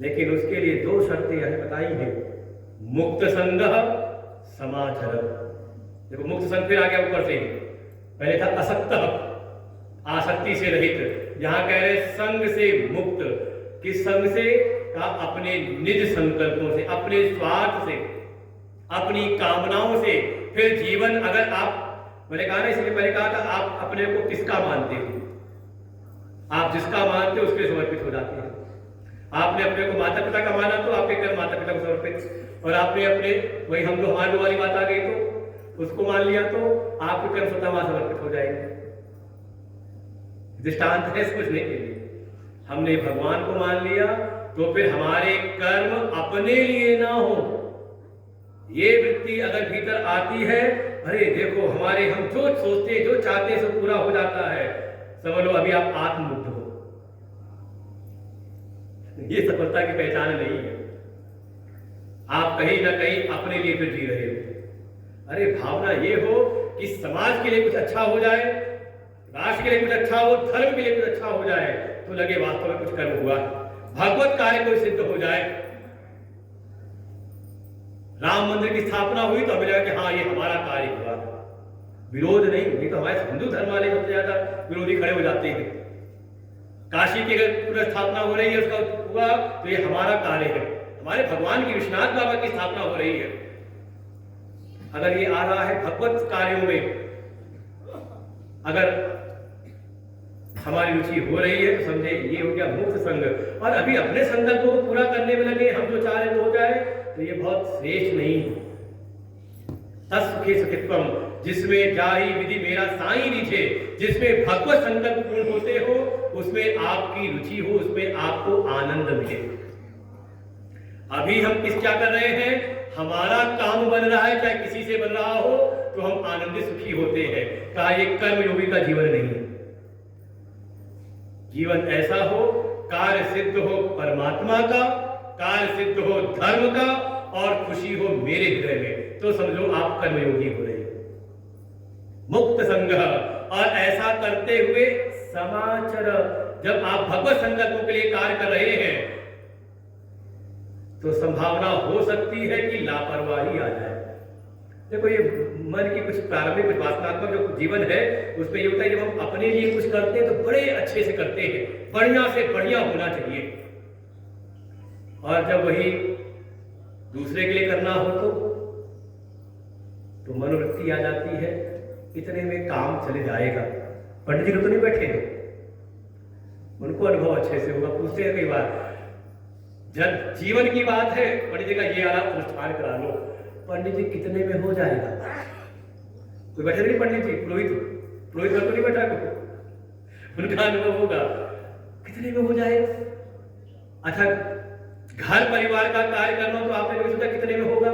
लेकिन उसके लिए दो शर्तें यहां बताई हैं, मुक्त संग समाचर। देखो मुक्त संग फिर आ गया ऊपर से, पहले था असक्त, आसक्ति से रहित, यहां कह रहे संग से मुक्त। किस संग से, का अपने निज संकल्पों से, अपने स्वार्थ से, अपनी कामनाओं से। फिर जीवन, अगर आप, मैंने कहा ना इसलिए पहले कहा था, आप अपने को किसका मानते हो, आप जिसका मानते हो उसके समर्पित हो जाते हैं। आपने अपने को माता पिता का माना तो आपके कर्म माता पिता को समर्पित, और आपने अपने वही हम लोग हाथ वाली बात आ गई तो उसको मान लिया तो आपके कर्म स्वतः वहां समर्पित हो जाएंगे। दृष्टांत है समझने के लिए। हमने भगवान को मान लिया तो फिर हमारे कर्म अपने लिए ना हो, ये वृत्ति अगर भीतर आती है, अरे देखो हमारे, हम जो सोचते जो चाहते सब पूरा हो जाता है, समझ लो अभी आप आत्ममुक्त हो। ये सफलता की पहचान नहीं है। आप कहीं ना कहीं अपने लिए फिर जी रहे हो। अरे भावना ये हो कि समाज के लिए कुछ अच्छा हो जाए, राष्ट्र के लिए कुछ अच्छा हो, धर्म के लिए कुछ अच्छा हो जाए, तो लगे वास्तव में कुछ कर्म हुआ, भगवत कार्य कोई सिद्ध हो जाए। राम मंदिर की स्थापना हुई तो हमें लगा कि हाँ ये हमारा कार्य हुआ, विरोध नहीं तो हमारे हिंदू धर्म वाले सबसे ज्यादा विरोधी खड़े हो जाते हैं। काशी की अगर पूरा स्थापना हो रही है, उसका हुआ तो ये हमारा कार्य है, हमारे भगवान की विश्वनाथ बाबा की स्थापना हो रही है। अगर ये आ रहा है भगवत कार्यों में, अगर हमारी रुचि हो रही है तो समझे ये हो गया मुक्त संग। और अभी अपने संकल्पों को पूरा करने में लगे, हम जो चाह रहे हो जाए, तो ये बहुत श्रेष्ठ नहीं है। तत्सुखे सुखित्वम, जिसमें जाहि विधि मेरा साईं नीचे, जिसमें भगवत संकल्प पूर्ण होते हो, उसमें आपकी रुचि हो, उसमें आपको आनंद मिले। अभी हम क्या कर रहे हैं, हमारा काम बन रहा है, चाहे किसी से बन रहा हो, तो हम आनंदित सुखी होते हैं। कहा ये कर्म योगी का जीवन नहीं है। जीवन ऐसा हो, कार्य सिद्ध हो परमात्मा का, कार्य सिद्ध हो धर्म का, और खुशी हो मेरे हृदय में, तो समझो आप कर्मयोगी हो रहे हो, मुक्त संग। और ऐसा करते हुए समाचर, जब आप भगवत संकल्पों के लिए कार्य कर रहे हैं तो संभावना हो सकती है कि लापरवाही आ जाए। देखो ये मन की कुछ प्रारंभिक कुछ वासनात्मक जो जीवन है उसमें ये होता है, जब हम अपने लिए कुछ करते हैं तो बड़े अच्छे से करते हैं, बढ़िया से बढ़िया होना चाहिए, और जब वही दूसरे के लिए करना हो तो मनोवृत्ति आ जाती है, इतने में काम चले जाएगा। पंडित जी तो नहीं बैठे हैं, उनको अनुभव अच्छे से होगा, पूछते हैं कई बार, जब जीवन की बात है पंडित जी का ये वाला अनुष्ठान करा लो, पंडित जी कितने में हो जाएगा? कोई बैठे नहीं पंडित जी, पुरोहित तो नहीं बैठा कोई, उनका अनुभव होगा कितने में हो जाएगा। अच्छा घर परिवार का कार्य करना तो आपने कभी सोचा कितने में होगा?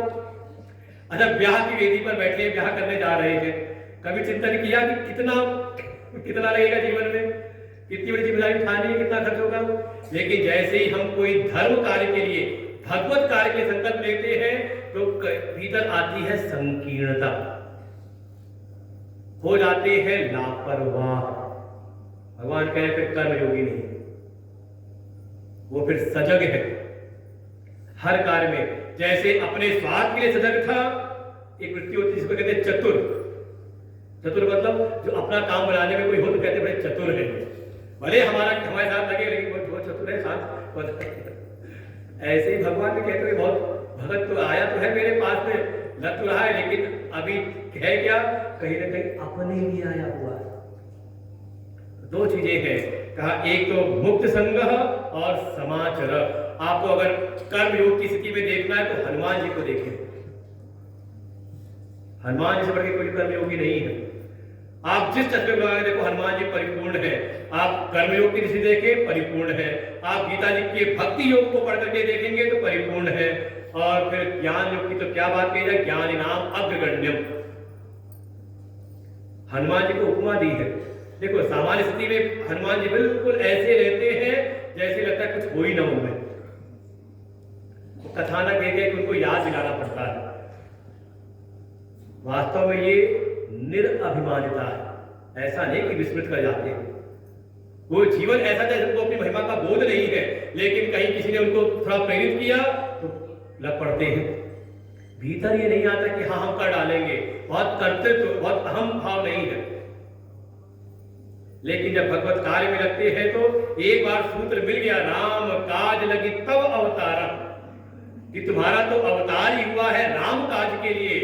अच्छा ब्याह की वेदी पर बैठे, ब्याह करने जा रहे हैं, कभी चिंतन किया कि कितना लगेगा जीवन में, कितनी बड़ी जिम्मेदारी उठानी है, कितना खर्च होगा? लेकिन जैसे ही हम कोई धर्म कार्य के लिए, भगवत कार्य के संकल्प लेते हैं तो भीतर आती है संकीर्णता, हो जाते हैं लापरवाह। भगवान कह रहे फिर कर्मयोगी नहीं, वो फिर सजग है हर कार्य में। जैसे अपने स्वार्थ के लिए सजग था, एक वृत्ति होती है जिसको कहते हैं चतुर। चतुर मतलब जो अपना काम बनाने में कोई हो तो कहते बड़े चतुर है, भले हमारे साथ लगे लेकिन वो चतुर है साथ। ऐसे ही भगवान भी कहते हैं बहुत भगत तो आया तो है मेरे पास में, लग तो रहा है लेकिन अभी है क्या, कहीं ना कहीं अपने लिए आया हुआ है। दो चीजें हैं, कहा एक तो मुक्त संग और समाचर। आपको अगर कर्म योग की स्थिति में देखना है तो हनुमान जी को देखें, हनुमान जी से बढ़ के कोई कर्मयोगी नहीं है। आप जिस चश्मे में लगा देखो हनुमान जी परिपूर्ण है, आप कर्मयोग की दृष्टि देखें परिपूर्ण है, आप गीता जी के भक्ति योग को पढ़ करके देखेंगे तो परिपूर्ण है, और फिर ज्ञान योग की तो क्या बात कही जाए, ज्ञान नाम अग्रगण्यम। हनुमान जी को उपमा दी है। देखो सामान्य स्थिति में हनुमान जी बिल्कुल ऐसे रहते हैं जैसे लगता है कुछ हो ही ना उनमें, कथानक एक है कि उनको याद दिलाना पड़ता है। वास्तव में ये निरअभिमानिता है, ऐसा नहीं कि विस्मृत कर जाते हैं। वो जीवन ऐसा था जिनको अपनी महिमा का बोध नहीं है, लेकिन कहीं किसी ने उनको थोड़ा प्रेरित किया तो लग पड़ते हैं। भीतर ये नहीं आता कि हाँ हम कर डालेंगे, बहुत कर्तृत्व, बहुत अहम भाव नहीं है। लेकिन जब भगवत कार्य में लगते हैं तो एक बार सूत्र मिल गया, राम काज लगी तब अवतारा, कि तुम्हारा तो अवतार ही हुआ है राम काज के लिए,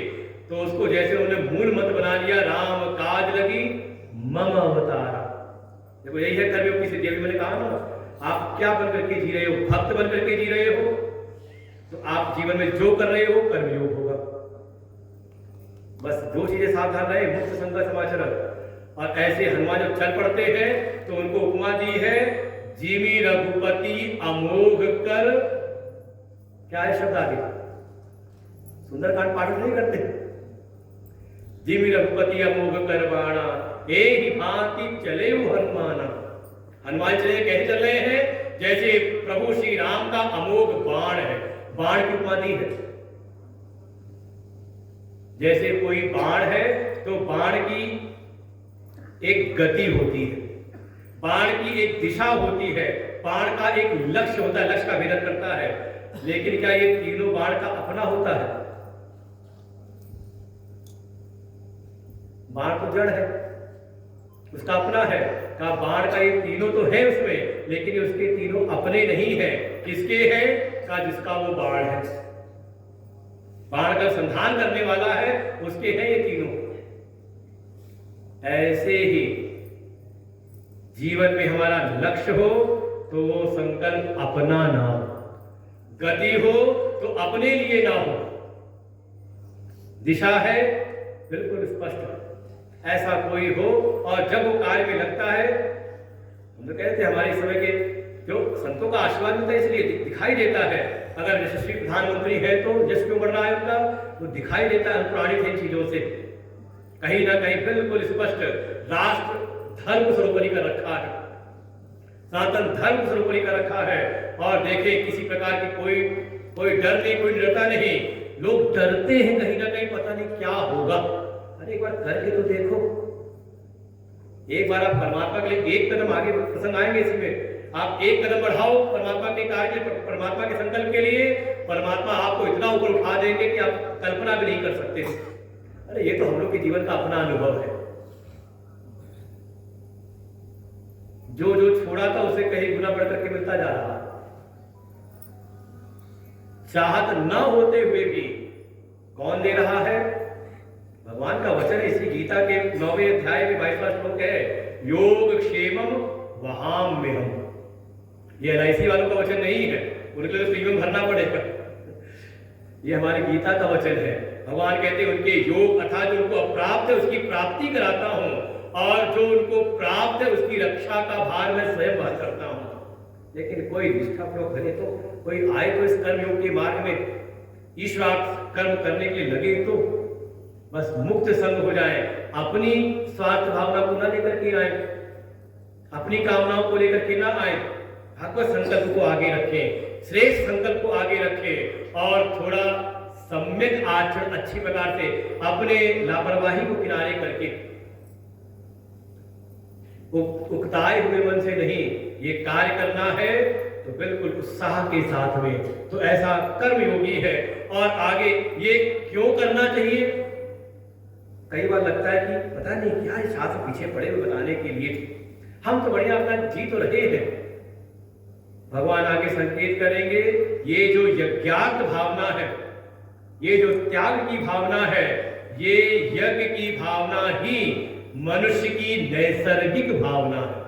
तो उसको जैसे उन्होंने मूल मत बना लिया, राम काज लगी मम अवतारा। देखो यही है कर्मयोग की सिद्धि। मैंने कहा ना, आप क्या बन करके जी रहे हो, भक्त बन करके जी रहे हो, तो आप जीवन में जो कर रहे हो कर्मयोग होगा। बस दो चीजें सावधान रहे, मुक्त संग समाचर। और ऐसे हनुमान जब चल पड़ते हैं तो उनको उपमा दी है, जीवी रघुपति अमोघ कर, क्या है शब्द आगे, सुंदरकांड पाठ नहीं करते, जीवी रघुपति अमोघ कर बाणा, एक ही भांति चले हनुमाना। हनुमान चले कैसे चल रहे हैं, जैसे प्रभु श्री राम का अमोघ बाण है। बाण की उपमा दी है, जैसे कोई बाण है तो बाण की एक गति होती है, बाण की एक दिशा होती है, बाण का एक लक्ष्य होता है, लक्ष्य का भेदन करता है। लेकिन क्या ये तीनों बाण का अपना होता है? बाण तो जड़ है, उसका अपना है। का बाण का ये तीनों तो है उसमें, लेकिन उसके तीनों अपने नहीं है। किसके हैं? का जिसका वो बाण है, बाण का संधान करने वाला है, उसके हैं ये तीनों। ऐसे ही जीवन में हमारा लक्ष्य हो तो वो संकल्प अपना ना हो, गति हो तो अपने लिए ना हो, दिशा है बिल्कुल स्पष्ट, ऐसा कोई हो। और जब वो कार्य में लगता है, हम तो कहते हैं हमारे समय के जो संतों का आशीर्वाद मिलता है इसलिए दिखाई देता है। अगर यशस्वी प्रधानमंत्री है तो यश क्यों बढ़ रहा है उनका, वो दिखाई देता है, अनुप्राणित है चीजों से। कहीं ना कहीं बिल्कुल स्पष्ट राष्ट्र धर्म सर्वोपरि कर रखा है, सनातन धर्म सर्वोपरि कर रखा है। और देखें किसी प्रकार की कोई डर नहीं, कोई निडरता नहीं, लोग डरते हैं कहीं ना कहीं, पता नहीं क्या होगा। अरे एक बार करके तो देखो, एक बार आप परमात्मा के लिए एक कदम आगे, प्रसंग आएंगे इसी में, आप एक कदम बढ़ाओ परमात्मा के कार्य के लिए, परमात्मा के संकल्प के लिए, परमात्मा आपको इतना ऊपर उठा देंगे कि आप कल्पना भी नहीं कर सकते। अरे ये तो हम लोग के जीवन का अपना अनुभव है। जो जो छोड़ा था उसे कहीं गुना बढ़ करके मिलता जा रहा है। चाहत न होते हुए भी कौन दे रहा है? भगवान का वचन है, इसी गीता के 9वें अध्याय में 22वां श्लोक है, योग क्षेमम वहाम्यहम्। ये एलआईसी वालों का वचन नहीं है, उनके लिए तो प्रीमियम भरना पड़ेगा। ये हमारी गीता का वचन है। भगवान कहते हैं उनके योग अर्थात जो उनको अप्राप्त है उसकी प्राप्ति कराता हूं, और जो उनको प्राप्त है उसकी रक्षा का भार मैं स्वयं वहन करता हूं। लेकिन कोई निष्ठापूर्वक करे तो, कोई आए तो इस कर्म योग के मार्ग में ईश्वरार्थ कर्म करने के लिए लगे तो बस मुक्त संग हो जाए, अपनी स्वार्थ भावना को न लेकर के आए, अपनी कामनाओं को लेकर के ना आए, भगवत संकल्प को आगे रखें, श्रेष्ठ संकल्प को आगे रखें, और थोड़ा सम्यक आचरण अच्छी प्रकार से अपने लापरवाही को किनारे करके उकताए हुए मन से नहीं ये कार्य करना है तो बिल्कुल उत्साह के साथ में, तो ऐसा कर्म योगी है। और आगे ये क्यों करना चाहिए? कई बार लगता है कि पता नहीं क्या इस शास्त्र पीछे पड़े हुए बताने के लिए, हम तो बढ़िया अपना जी तो रहे हैं। भगवान आगे संकेत करेंगे, ये जो यज्ञार्थ भावना है, ये जो त्याग की भावना है, ये यज्ञ की भावना ही मनुष्य की नैसर्गिक भावना है।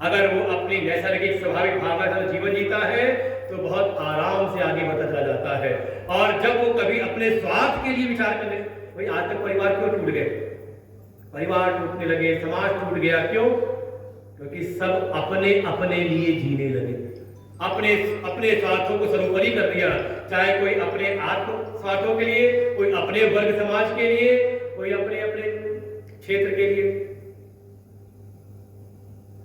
अगर वो अपनी नैसर्गिक स्वाभाविक भावना से जीवन जीता है तो बहुत आराम से आगे बढ़ता चला जाता है। और जब वो कभी अपने स्वार्थ के लिए विचार करने, भाई आज तक परिवार क्यों टूट गए? परिवार टूटने लगे, समाज टूट गया, क्यों? क्योंकि सब अपने अपने लिए जीने लगे, अपने अपने स्वार्थों को सर्वोपरि कर दिया। चाहे कोई अपने आत्म स्वार्थों के लिए, कोई अपने वर्ग समाज के लिए, कोई अपने अपने क्षेत्र के लिए।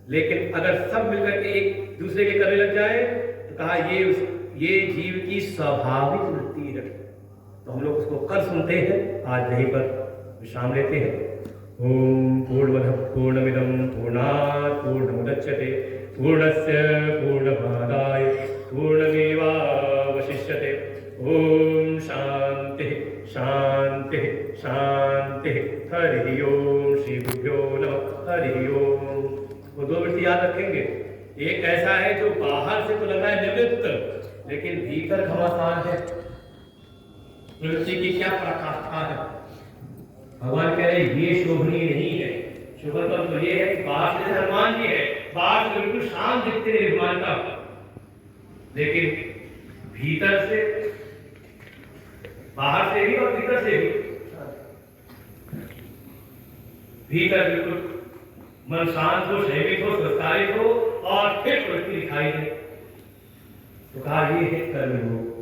लेकिन अगर सब मिलकर के एक दूसरे के करने लग जाए तो कहा ये जीव की स्वाभाविक वृत्ति है। तो हम लोग उसको कल सुनते हैं, आज यहीं पर विश्राम लेते हैं। ओम पूर्णमदः पूर्णमिदं पूर्णात् पूर्णमुदच्यते पूर्णस्य पूर्णमादाय पूर्णमेवावशिष्यते। ओम शांति शांति शांति। हरि ओम। श्री गुरुभ्यो नमः। हरि ओम। वो दो वृत्ति याद रखेंगे, एक ऐसा है जो बाहर से तो लग रहा है निवृत्त, लेकिन भीतर घमासान है, वृत्ति की क्या पराकाष्ठा है। भगवान कह रहे ये शोभनीय नहीं है। शोभन तो ये है कि बाहर से हनुमान जी है, बाहर से बिल्कुल शांत दिखते हैं हनुमान का, लेकिन भीतर से, बाहर से भी और भीतर से भी, भीतर बिल्कुल मन शांत हो, संयमित हो, संस्कारित हो, और फिर वृत्ति दिखाई दे। तो कहा ये है कर्म योग।